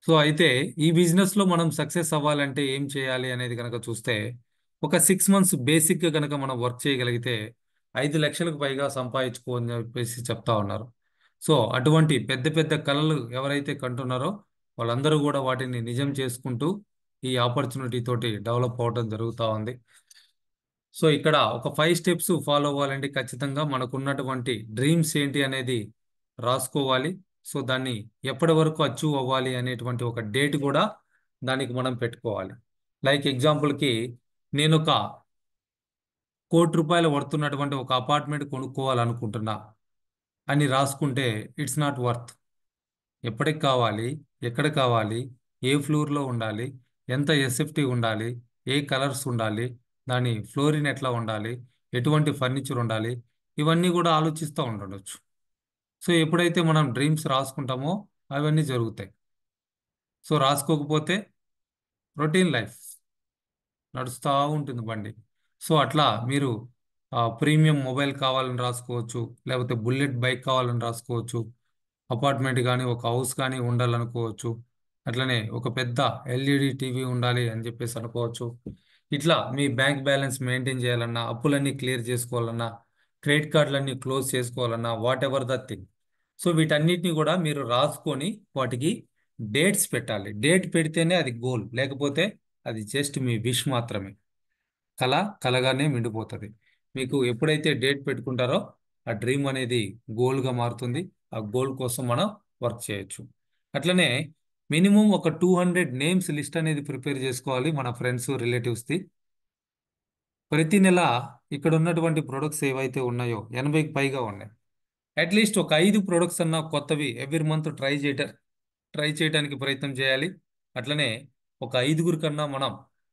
సో అయితే ఈ బిజినెస్లో మనం సక్సెస్ అవ్వాలంటే ఏం చేయాలి అనేది కనుక చూస్తే ఒక 6 మంత్స్ బేసిక్గా కనుక మనం వర్క్ చేయగలిగితే 5 లక్షలకు పైగా సంపాదించుకో అని చెప్పేసి చెప్తా ఉన్నారు. సో అటువంటి పెద్ద పెద్ద కళలు ఎవరైతే కంటున్నారో వాళ్ళందరూ కూడా వాటిని నిజం చేసుకుంటూ ఈ ఆపర్చునిటీ తోటి డెవలప్ అవడం జరుగుతూ ఉంది. సో ఇక్కడ ఒక 5 స్టెప్స్ ఫాలో అవ్వాలండి. ఖచ్చితంగా మనకున్నటువంటి డ్రీమ్స్ ఏంటి అనేది రాసుకోవాలి. సో దాన్ని ఎప్పటి వరకు అచీవ్ అవ్వాలి అనేటువంటి ఒక డేట్ కూడా దానికి మనం పెట్టుకోవాలి. లైక్ ఎగ్జాంపుల్కి నేను ఒక ₹1,00,00,000 వర్తున్నటువంటి ఒక అపార్ట్మెంట్ కొనుక్కోవాలనుకుంటున్నా అని రాసుకుంటే ఇట్స్ నాట్ వర్త్. ఎప్పటికి కావాలి, ఎక్కడ కావాలి, ఏ ఫ్లోర్లో ఉండాలి, ఎంత ఎస్ఎఫ్టీ ఉండాలి, ఏ కలర్స్ ఉండాలి, దాని ఫ్లోరిన్ ఎట్లా ఉండాలి, ఎటువంటి ఫర్నిచర్ ఉండాలి, ఇవన్నీ కూడా ఆలోచిస్తూ ఉండవచ్చు. సో ఎప్పుడైతే మనం డ్రీమ్స్ రాసుకుంటామో అవన్నీ జరుగుతాయి. సో రాసుకోకపోతే రొటీన్ లైఫ్ నడుస్తూ ఉంటుంది బండి. సో అట్లా మీరు ప్రీమియం మొబైల్ కావాలని రాసుకోవచ్చు, లేకపోతే బుల్లెట్ బైక్ కావాలని రాసుకోవచ్చు, అపార్ట్మెంట్ కానీ ఒక హౌస్ కానీ ఉండాలనుకోవచ్చు, అట్లనే ఒక పెద్ద ఎల్ఈడి టీవీ ఉండాలి అని చెప్పేసి అనుకోవచ్చు. ఇట్లా మీ బ్యాంక్ బ్యాలెన్స్ మెయింటైన్ చేయాలన్నా, అప్పులన్నీ క్లియర్ చేసుకోవాలన్నా, క్రెడిట్ కార్డులన్నీ క్లోజ్ చేసుకోవాలన్నా, what ever the thing. So వీటన్నిటిని కూడా మీరు రాసుకొని వాటికి డేట్స్ పెట్టాలి. డేట్ పెడితేనే అది గోల్, లేకపోతే అది జస్ట్ మీ విష్ మాత్రమే. కళ కలగానే మిండిపోతుంది. మీకు ఎప్పుడైతే డేట్ పెట్టుకుంటారో ఆ డ్రీమ్ అనేది గోల్గా మారుతుంది. ఆ గోల్ కోసం మనం వర్క్ చేయొచ్చు. అట్లనే మినిమం ఒక 200 నేమ్స్ లిస్ట్ అనేది ప్రిపేర్ చేసుకోవాలి మన ఫ్రెండ్స్ రిలేటివ్స్ది. ప్రతి నెల ఇక్కడ ఉన్నటువంటి ప్రొడక్ట్స్ ఏవైతే ఉన్నాయో 80కి పైగా ఉన్నాయి. అట్లీస్ట్ ఒక 5 ప్రొడక్ట్స్ అన్న కొత్తవి ఎవ్రీ మంత్ ట్రై చేయడానికి ప్రయత్నం చేయాలి. అట్లనే ఒక 5గురి కన్నా మనం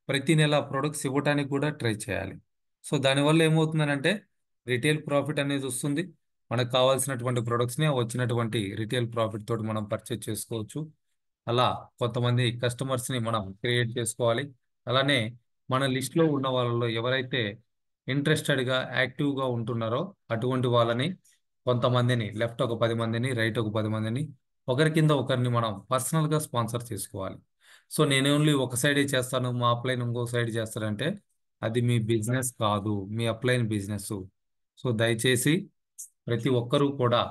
ప్రతి నెల ప్రొడక్ట్స్ ఇవ్వడానికి కూడా ట్రై చేయాలి. సో దానివల్ల ఏమవుతుందనంటే రిటైల్ ప్రాఫిట్ అనేది వస్తుంది. మనకు కావాల్సినటువంటి ప్రొడక్ట్స్ని వచ్చినటువంటి రిటైల్ ప్రాఫిట్ తోటి మనం పర్చేజ్ చేసుకోవచ్చు. అలా కొంతమంది కస్టమర్స్ని మనం క్రియేట్ చేసుకోవాలి. అలానే మన లిస్ట్లో ఉన్న వాళ్ళలో ఎవరైతే ఇంట్రెస్టెడ్గా యాక్టివ్గా ఉంటున్నారో అటువంటి వాళ్ళని కొంతమందిని, లెఫ్ట్ ఒక 10 మందిని, రైట్ ఒక 10 మందిని, ఒకరి కింద ఒకరిని మనం పర్సనల్గా స్పాన్సర్ చేసుకోవాలి. సో నేను ఓన్లీ ఒక సైడే చేస్తాను, మా అప్లైన్ ఇంకో సైడ్ చేస్తారంటే అది మీ బిజినెస్ కాదు, మీ అప్లైన్ బిజినెస్. సో దయచేసి ప్రతి ఒక్కరూ కూడా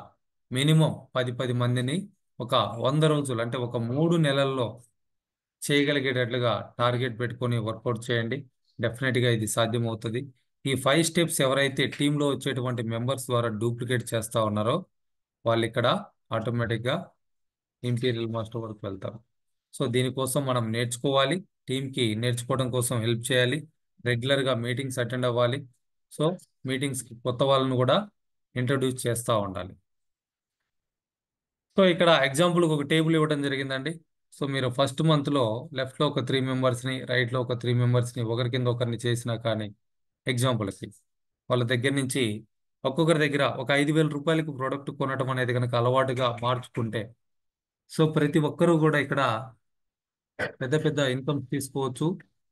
మినిమం 10 మందిని ఒక 100 రోజులు అంటే ఒక 3 నెలల్లో చేయగలిగేటట్లుగా టార్గెట్ పెట్టుకొని వర్కౌట్ చేయండి. డెఫినెట్గా ఇది సాధ్యమవుతుంది. ఈ 5 స్టెప్స్ ఎవరైతే టీంలో వచ్చేటువంటి మెంబర్స్ ద్వారా డూప్లికేట్ చేస్తూ ఉన్నారో వాళ్ళు ఇక్కడ ఆటోమేటిక్గా ఇంపీరియల్ మాస్టర్ వరకు వెళ్తారు. సో దీనికోసం మనం నేర్చుకోవాలి. టీంకి నేర్చుకోవడం కోసం హెల్ప్ చేయాలి. రెగ్యులర్గా మీటింగ్స్ అటెండ్ అవ్వాలి. సో మీటింగ్స్కి కొత్త వాళ్ళను కూడా ఇంట్రడ్యూస్ చేస్తూ ఉండాలి. సో ఇక్కడ ఎగ్జాంపుల్కి ఒక టేబుల్ ఇవ్వడం జరిగిందండి. సో మీరు ఫస్ట్ మంత్లో లెఫ్ట్లో ఒక 3 మెంబర్స్ని, రైట్లో ఒక 3 మెంబర్స్ని ఒకరి కింద ఒకరిని చేసినా కానీ ఎగ్జాంపుల్కి వాళ్ళ దగ్గర నుంచి ఒక్కొక్కరి దగ్గర ఒక 5,000 రూపాయలకి ప్రోడక్ట్ కొనడం అనేది కనుక అలవాటుగా మార్చుకుంటే సో ప్రతి ఒక్కరూ కూడా ఇక్కడ పెద్ద పెద్ద ఇన్కమ్ తీసుకోవచ్చు.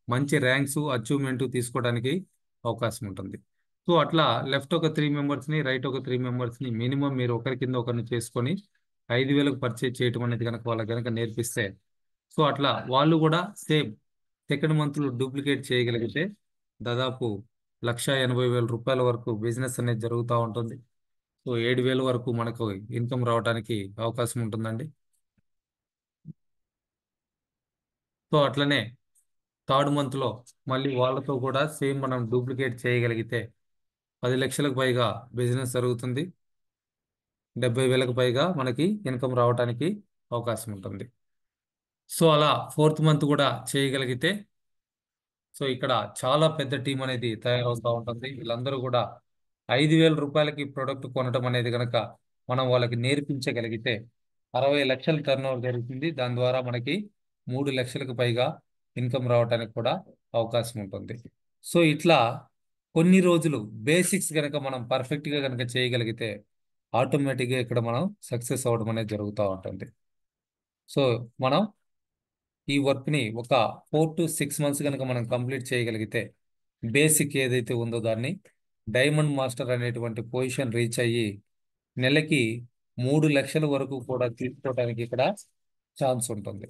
మంచి ర్యాంక్స్ అచీవ్మెంట్ తీసుకోవడానికి అవకాశం ఉంటుంది. సో అట్లా లెఫ్ట్ ఒక 3 మెంబర్స్ని, రైట్ ఒక 3 మెంబర్స్ని మినిమం మీరు ఒకరి కింద ఒకరిని చేసుకొని 5,000కు పర్చేజ్ చేయటం అనేది కనుక వాళ్ళకి కనుక నేర్పిస్తే సో అట్లా వాళ్ళు కూడా సేమ్ సెకండ్ మంత్లో డూప్లికేట్ చేయగలిగితే దాదాపు 1,80,000 రూపాయల వరకు బిజినెస్ అనేది జరుగుతూ ఉంటుంది. సో 7,000 వరకు మనకు ఇన్కమ్ రావడానికి అవకాశం ఉంటుందండి. సో అట్లనే థర్డ్ మంత్లో మళ్ళీ వాళ్ళతో కూడా సేమ్ మనం డూప్లికేట్ చేయగలిగితే 10 లక్షలకు పైగా బిజినెస్ జరుగుతుంది. 70,000కు పైగా మనకి ఇన్కమ్ రావడానికి అవకాశం ఉంటుంది. సో అలా ఫోర్త్ మంత్ కూడా చేయగలిగితే సో ఇక్కడ చాలా పెద్ద టీం అనేది తయారవుతూ ఉంటుంది. వీళ్ళందరూ కూడా 5,000 రూపాయలకి ప్రోడక్ట్ కొనడం అనేది కనుక మనం వాళ్ళకి నేర్పించగలిగితే 60 లక్షల టర్న్ ఓవర్ జరుగుతుంది. దాని ద్వారా మనకి 3 లక్షలకు పైగా ఇన్కమ్ రావడానికి కూడా అవకాశం ఉంటుంది. సో ఇట్లా కొన్ని రోజులు బేసిక్స్ కనుక మనం పర్ఫెక్ట్గా కనుక చేయగలిగితే ఆటోమేటిక్గా ఇక్కడ మనం సక్సెస్ అవ్వడం అనేది జరుగుతూ ఉంటుంది. సో మనం ఈ వర్క్ని ఒక 4 to 6 మంత్స్ కనుక మనం కంప్లీట్ చేయగలిగితే బేసిక్ ఏదైతే ఉందో దాన్ని డైమండ్ మాస్టర్ అనేటువంటి పొజిషన్ రీచ్ అయ్యి నెలకి 3 లక్షల వరకు కూడా తీసుకోవడానికి ఇక్కడ ఛాన్స్ ఉంటుంది.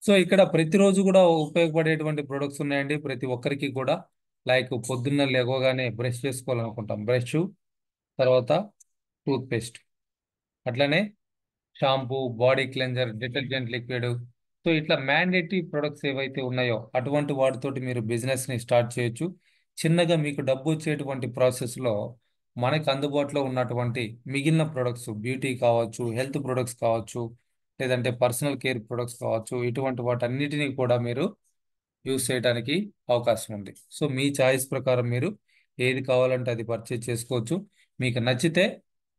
సో ఇక్కడ ప్రతిరోజు కూడా ఉపయోగపడేటువంటి ప్రొడక్ట్స్ ఉన్నాయండి ప్రతి ఒక్కరికి కూడా. లైక్ పొద్దున్న లేవగానే బ్రష్ చేసుకోవాలనుకుంటాం, బ్రష్, తర్వాత టూత్ పేస్ట్, అట్లనే shampoo, body cleanser, detergent liquid. So ఇట్లా మ్యాండేటరీ ప్రొడక్ట్స్ ఏవైతే ఉన్నాయో అటువంటి వాటితోటి మీరు బిజినెస్ని స్టార్ట్ చేయొచ్చు. చిన్నగా మీకు డబ్బు వచ్చేటువంటి ప్రాసెస్లో మనకు అందుబాటులో ఉన్నటువంటి మిగిలిన ప్రొడక్ట్స్, బ్యూటీ కావచ్చు, హెల్త్ ప్రొడక్ట్స్ కావచ్చు, లేదంటే పర్సనల్ కేర్ ప్రొడక్ట్స్ కావచ్చు, ఇటువంటి వాటన్నిటినీ కూడా మీరు యూస్ చేయడానికి అవకాశం ఉంది. సో మీ చాయిస్ ప్రకారం మీరు ఏది కావాలంటే అది పర్చేజ్ చేసుకోవచ్చు. మీకు నచ్చితే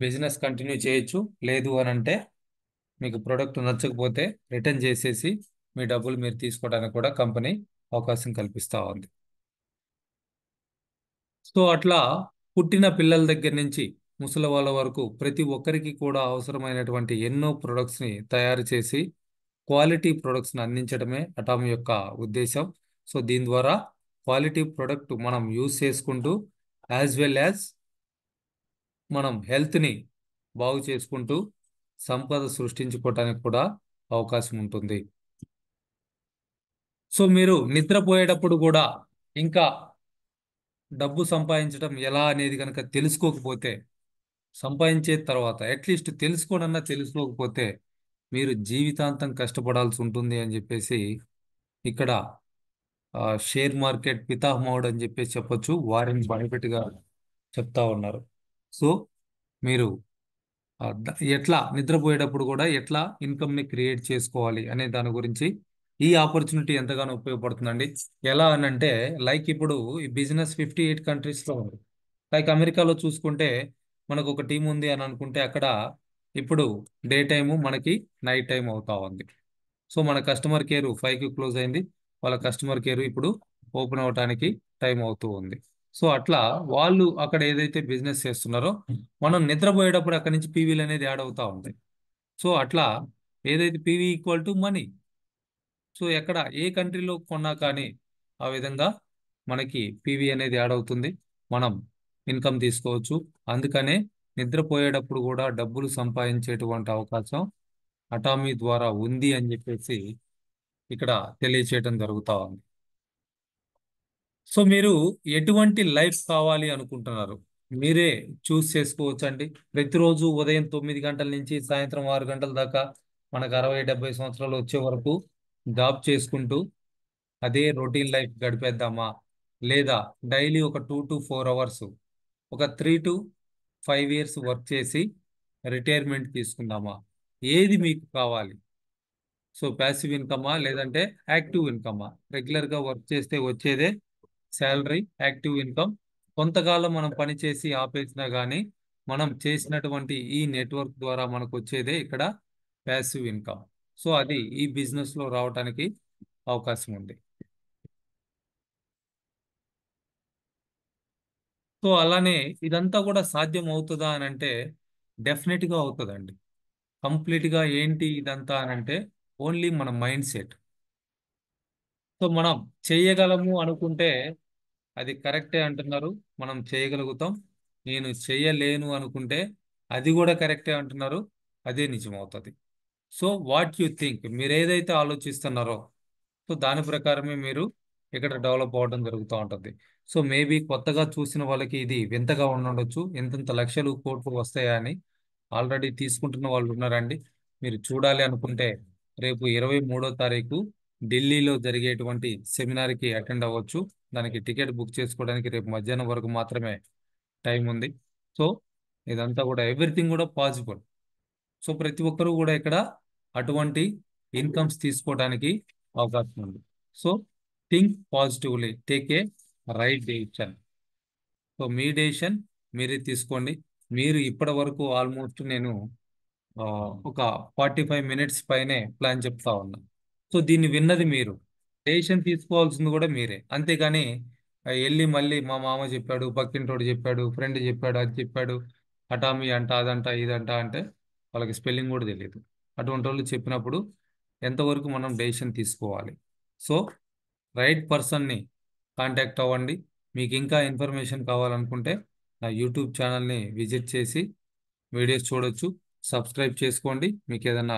బిజినెస్ కంటిన్యూ చేయొచ్చు. లేదు అని అంటే మీకు ప్రోడక్ట్ నచ్చకపోతే రిటర్న్ చేసేసి మీ డబ్బులు మీరు తీసుకోవడానికి కూడా కంపెనీ అవకాశం కల్పిస్తూ ఉంది. సో అట్లా పుట్టిన పిల్లల దగ్గర నుంచి ముసలి వాళ్ళ వరకు ప్రతి ఒక్కరికి కూడా అవసరమైనటువంటి ఎన్నో ప్రొడక్ట్స్ని తయారు చేసి క్వాలిటీ ప్రొడక్ట్స్ని అందించడమే అటామీ యొక్క ఉద్దేశం. సో దీని ద్వారా క్వాలిటీ ప్రొడక్ట్ మనం యూజ్ చేసుకుంటూ యాజ్ వెల్ యాజ్ మనం హెల్త్ని బాగు చేసుకుంటూ సంపద సృష్టించుకోవటానికి కూడా అవకాశం ఉంటుంది. సో మీరు నిద్రపోయేటప్పుడు కూడా ఇంకా డబ్బు సంపాదించడం ఎలా అనేది కనుక తెలుసుకోకపోతే, సంపాదించే తర్వాత అట్లీస్ట్ తెలుసుకోనన్నా తెలుసుకోకపోతే మీరు జీవితాంతం కష్టపడాల్సి ఉంటుంది అని చెప్పేసి ఇక్కడ షేర్ మార్కెట్ పితామహుడు అని చెప్పేసి చెప్పొచ్చు, వారెన్ బఫెట్ గారు చెప్తా ఉన్నారు. సో మీరు ఎట్లా నిద్రపోయేటప్పుడు కూడా ఎట్లా ఇన్కమ్ ని క్రియేట్ చేసుకోవాలి అనే దాని గురించి ఈ ఆపర్చునిటీ ఎంతగానో ఉపయోగపడుతుందండి. ఎలా అనంటే లైక్ ఇప్పుడు ఈ బిజినెస్ 58 కంట్రీస్ లో ఉంది. లైక్ అమెరికాలో చూసుకుంటే మనకు ఒక టీం ఉంది అని అనుకుంటే అక్కడ ఇప్పుడు డే టైము మనకి నైట్ టైం అవుతా ఉంది. సో మన కస్టమర్ కేర్ 5కి క్లోజ్ అయింది, వాళ్ళ కస్టమర్ కేర్ ఇప్పుడు ఓపెన్ అవడానికి టైం అవుతూ ఉంది. సో అట్లా వాళ్ళు అక్కడ ఏదైతే బిజినెస్ చేస్తున్నారో మనం నిద్రపోయేటప్పుడు అక్కడ నుంచి పీవీలు అనేది యాడ్ అవుతా ఉంటాయి. సో అట్లా ఏదైతే PV equal to money. So ఎక్కడ ఏ కంట్రీలో కొన్నా కానీ ఆ విధంగా మనకి పీవీ అనేది యాడ్ అవుతుంది, మనం ఇన్కమ్ తీసుకోవచ్చు. అందుకనే నిద్రపోయేటప్పుడు కూడా డబ్బులు సంపాదించేటువంటి అవకాశం అటామీ ద్వారా ఉంది అని చెప్పేసి ఇక్కడ తెలియచేయడం జరుగుతా ఉంది. సో మీరు ఎటువంటి లైఫ్ కావాలి అనుకుంటున్నారు మీరే చూస్ చేసుకోవచ్చండి. ప్రతిరోజు ఉదయం 9 గంటల నుంచి సాయంత్రం 6 గంటల దాకా మనకు 60-70 సంవత్సరాలు వచ్చే వరకు జాబ్ చేసుకుంటూ అదే రొటీన్ లైఫ్ గడిపేద్దామా, లేదా డైలీ ఒక 2 to 4 అవర్స్ ఒక 3 to 5 ఇయర్స్ వర్క్ చేసి రిటైర్మెంట్ తీసుకుందామా, ఏది మీకు కావాలి? సో ప్యాసివ్ ఇన్కమా లేదంటే యాక్టివ్ ఇన్కమా? రెగ్యులర్ గా వర్క్ చేస్తే వచ్చేదే శాలరీ, యాక్టివ్ ఇన్కమ్. కొంతకాలం మనం పని చేసి ఆపేసినా కానీ మనం చేసినటువంటి ఈ నెట్వర్క్ ద్వారా మనకు వచ్చేదే ఇక్కడ ప్యాసివ్ ఇన్కమ్. సో అది ఈ బిజినెస్ లో రావడానికి అవకాశం ఉంది. సో అలానే ఇదంతా కూడా సాధ్యం అవుతుందా అని అంటే డెఫినెట్ గా అవుతుందండి. కంప్లీట్ గా ఏంటి ఇదంతా అని అంటే ఓన్లీ మన మైండ్ సెట్. సో మనం చేయగలము అనుకుంటే అది కరెక్టే అంటున్నారు, మనం చేయగలుగుతాం. నేను చేయలేను అనుకుంటే అది కూడా కరెక్టే అంటున్నారు, అదే నిజమవుతుంది. సో వాట్ యు థింక్, మీరు ఏదైతే ఆలోచిస్తున్నారో సో దాని ప్రకారమే మీరు ఇక్కడ డెవలప్ అవ్వడం జరుగుతూ ఉంటుంది. సో మేబీ కొత్తగా చూసిన వాళ్ళకి ఇది వింతగా ఉండొచ్చు, ఎంతెంత లక్షలు కోట్లు వస్తాయా అని. ఆల్రెడీ తీసుకుంటున్న వాళ్ళు ఉన్నారండి. మీరు చూడాలి అనుకుంటే రేపు 23వ తారీఖు ఢిల్లీలో జరిగేటువంటి సెమినార్కి అటెండ్ అవ్వచ్చు. దానికి టికెట్ బుక్ చేసుకోవడానికి రేపు మధ్యాహ్నం వరకు మాత్రమే టైం ఉంది. సో ఇదంతా కూడా ఎవ్రీథింగ్ కూడా పాసిబుల్. సో ప్రతి ఒక్కరూ కూడా ఇక్కడ అటువంటి ఇన్కమ్స్ తీసుకోవడానికి అవకాశం ఉంది. So think positively, take a right decision. So me decision మీరే తీసుకోండి. మీరు ఇప్పటి వరకు ఆల్మోస్ట్ నేను ఆ, ఒక 45 మినిట్స్ పైనే ప్లాన్ చెప్తా ఉన్నా. సో దీన్ని విన్నది మీరు, డెసిషన్ తీసుకోవాల్సింది కూడా మీరే. అంతేగాని వెళ్ళి మళ్ళీ మా మామ చెప్పాడు, పక్కింటోడు చెప్పాడు, ఫ్రెండ్ చెప్పాడు, అది చెప్పాడు, అటామీ అంట అదంట ఇదంట అంటే వాళ్ళకి స్పెల్లింగ్ కూడా తెలియదు. అటువంటి వాళ్ళు చెప్పినప్పుడు ఎంతవరకు మనం డెసిషన్ తీసుకోవాలి? సో రైట్ పర్సన్ని కాంటాక్ట్ అవ్వండి. మీకు ఇంకా ఇన్ఫర్మేషన్ కావాలనుకుంటే నా యూట్యూబ్ ఛానల్ని విజిట్ చేసి వీడియోస్ చూడొచ్చు. సబ్స్క్రైబ్ చేసుకోండి. మీకు ఏదైనా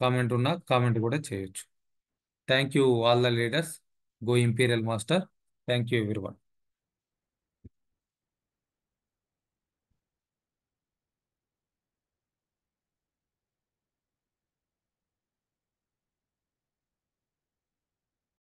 కామెంట్ ఉన్నా కామెంట్ కూడా చేయొచ్చు. Thank you all the leaders. Go imperial master. Thank you everyone.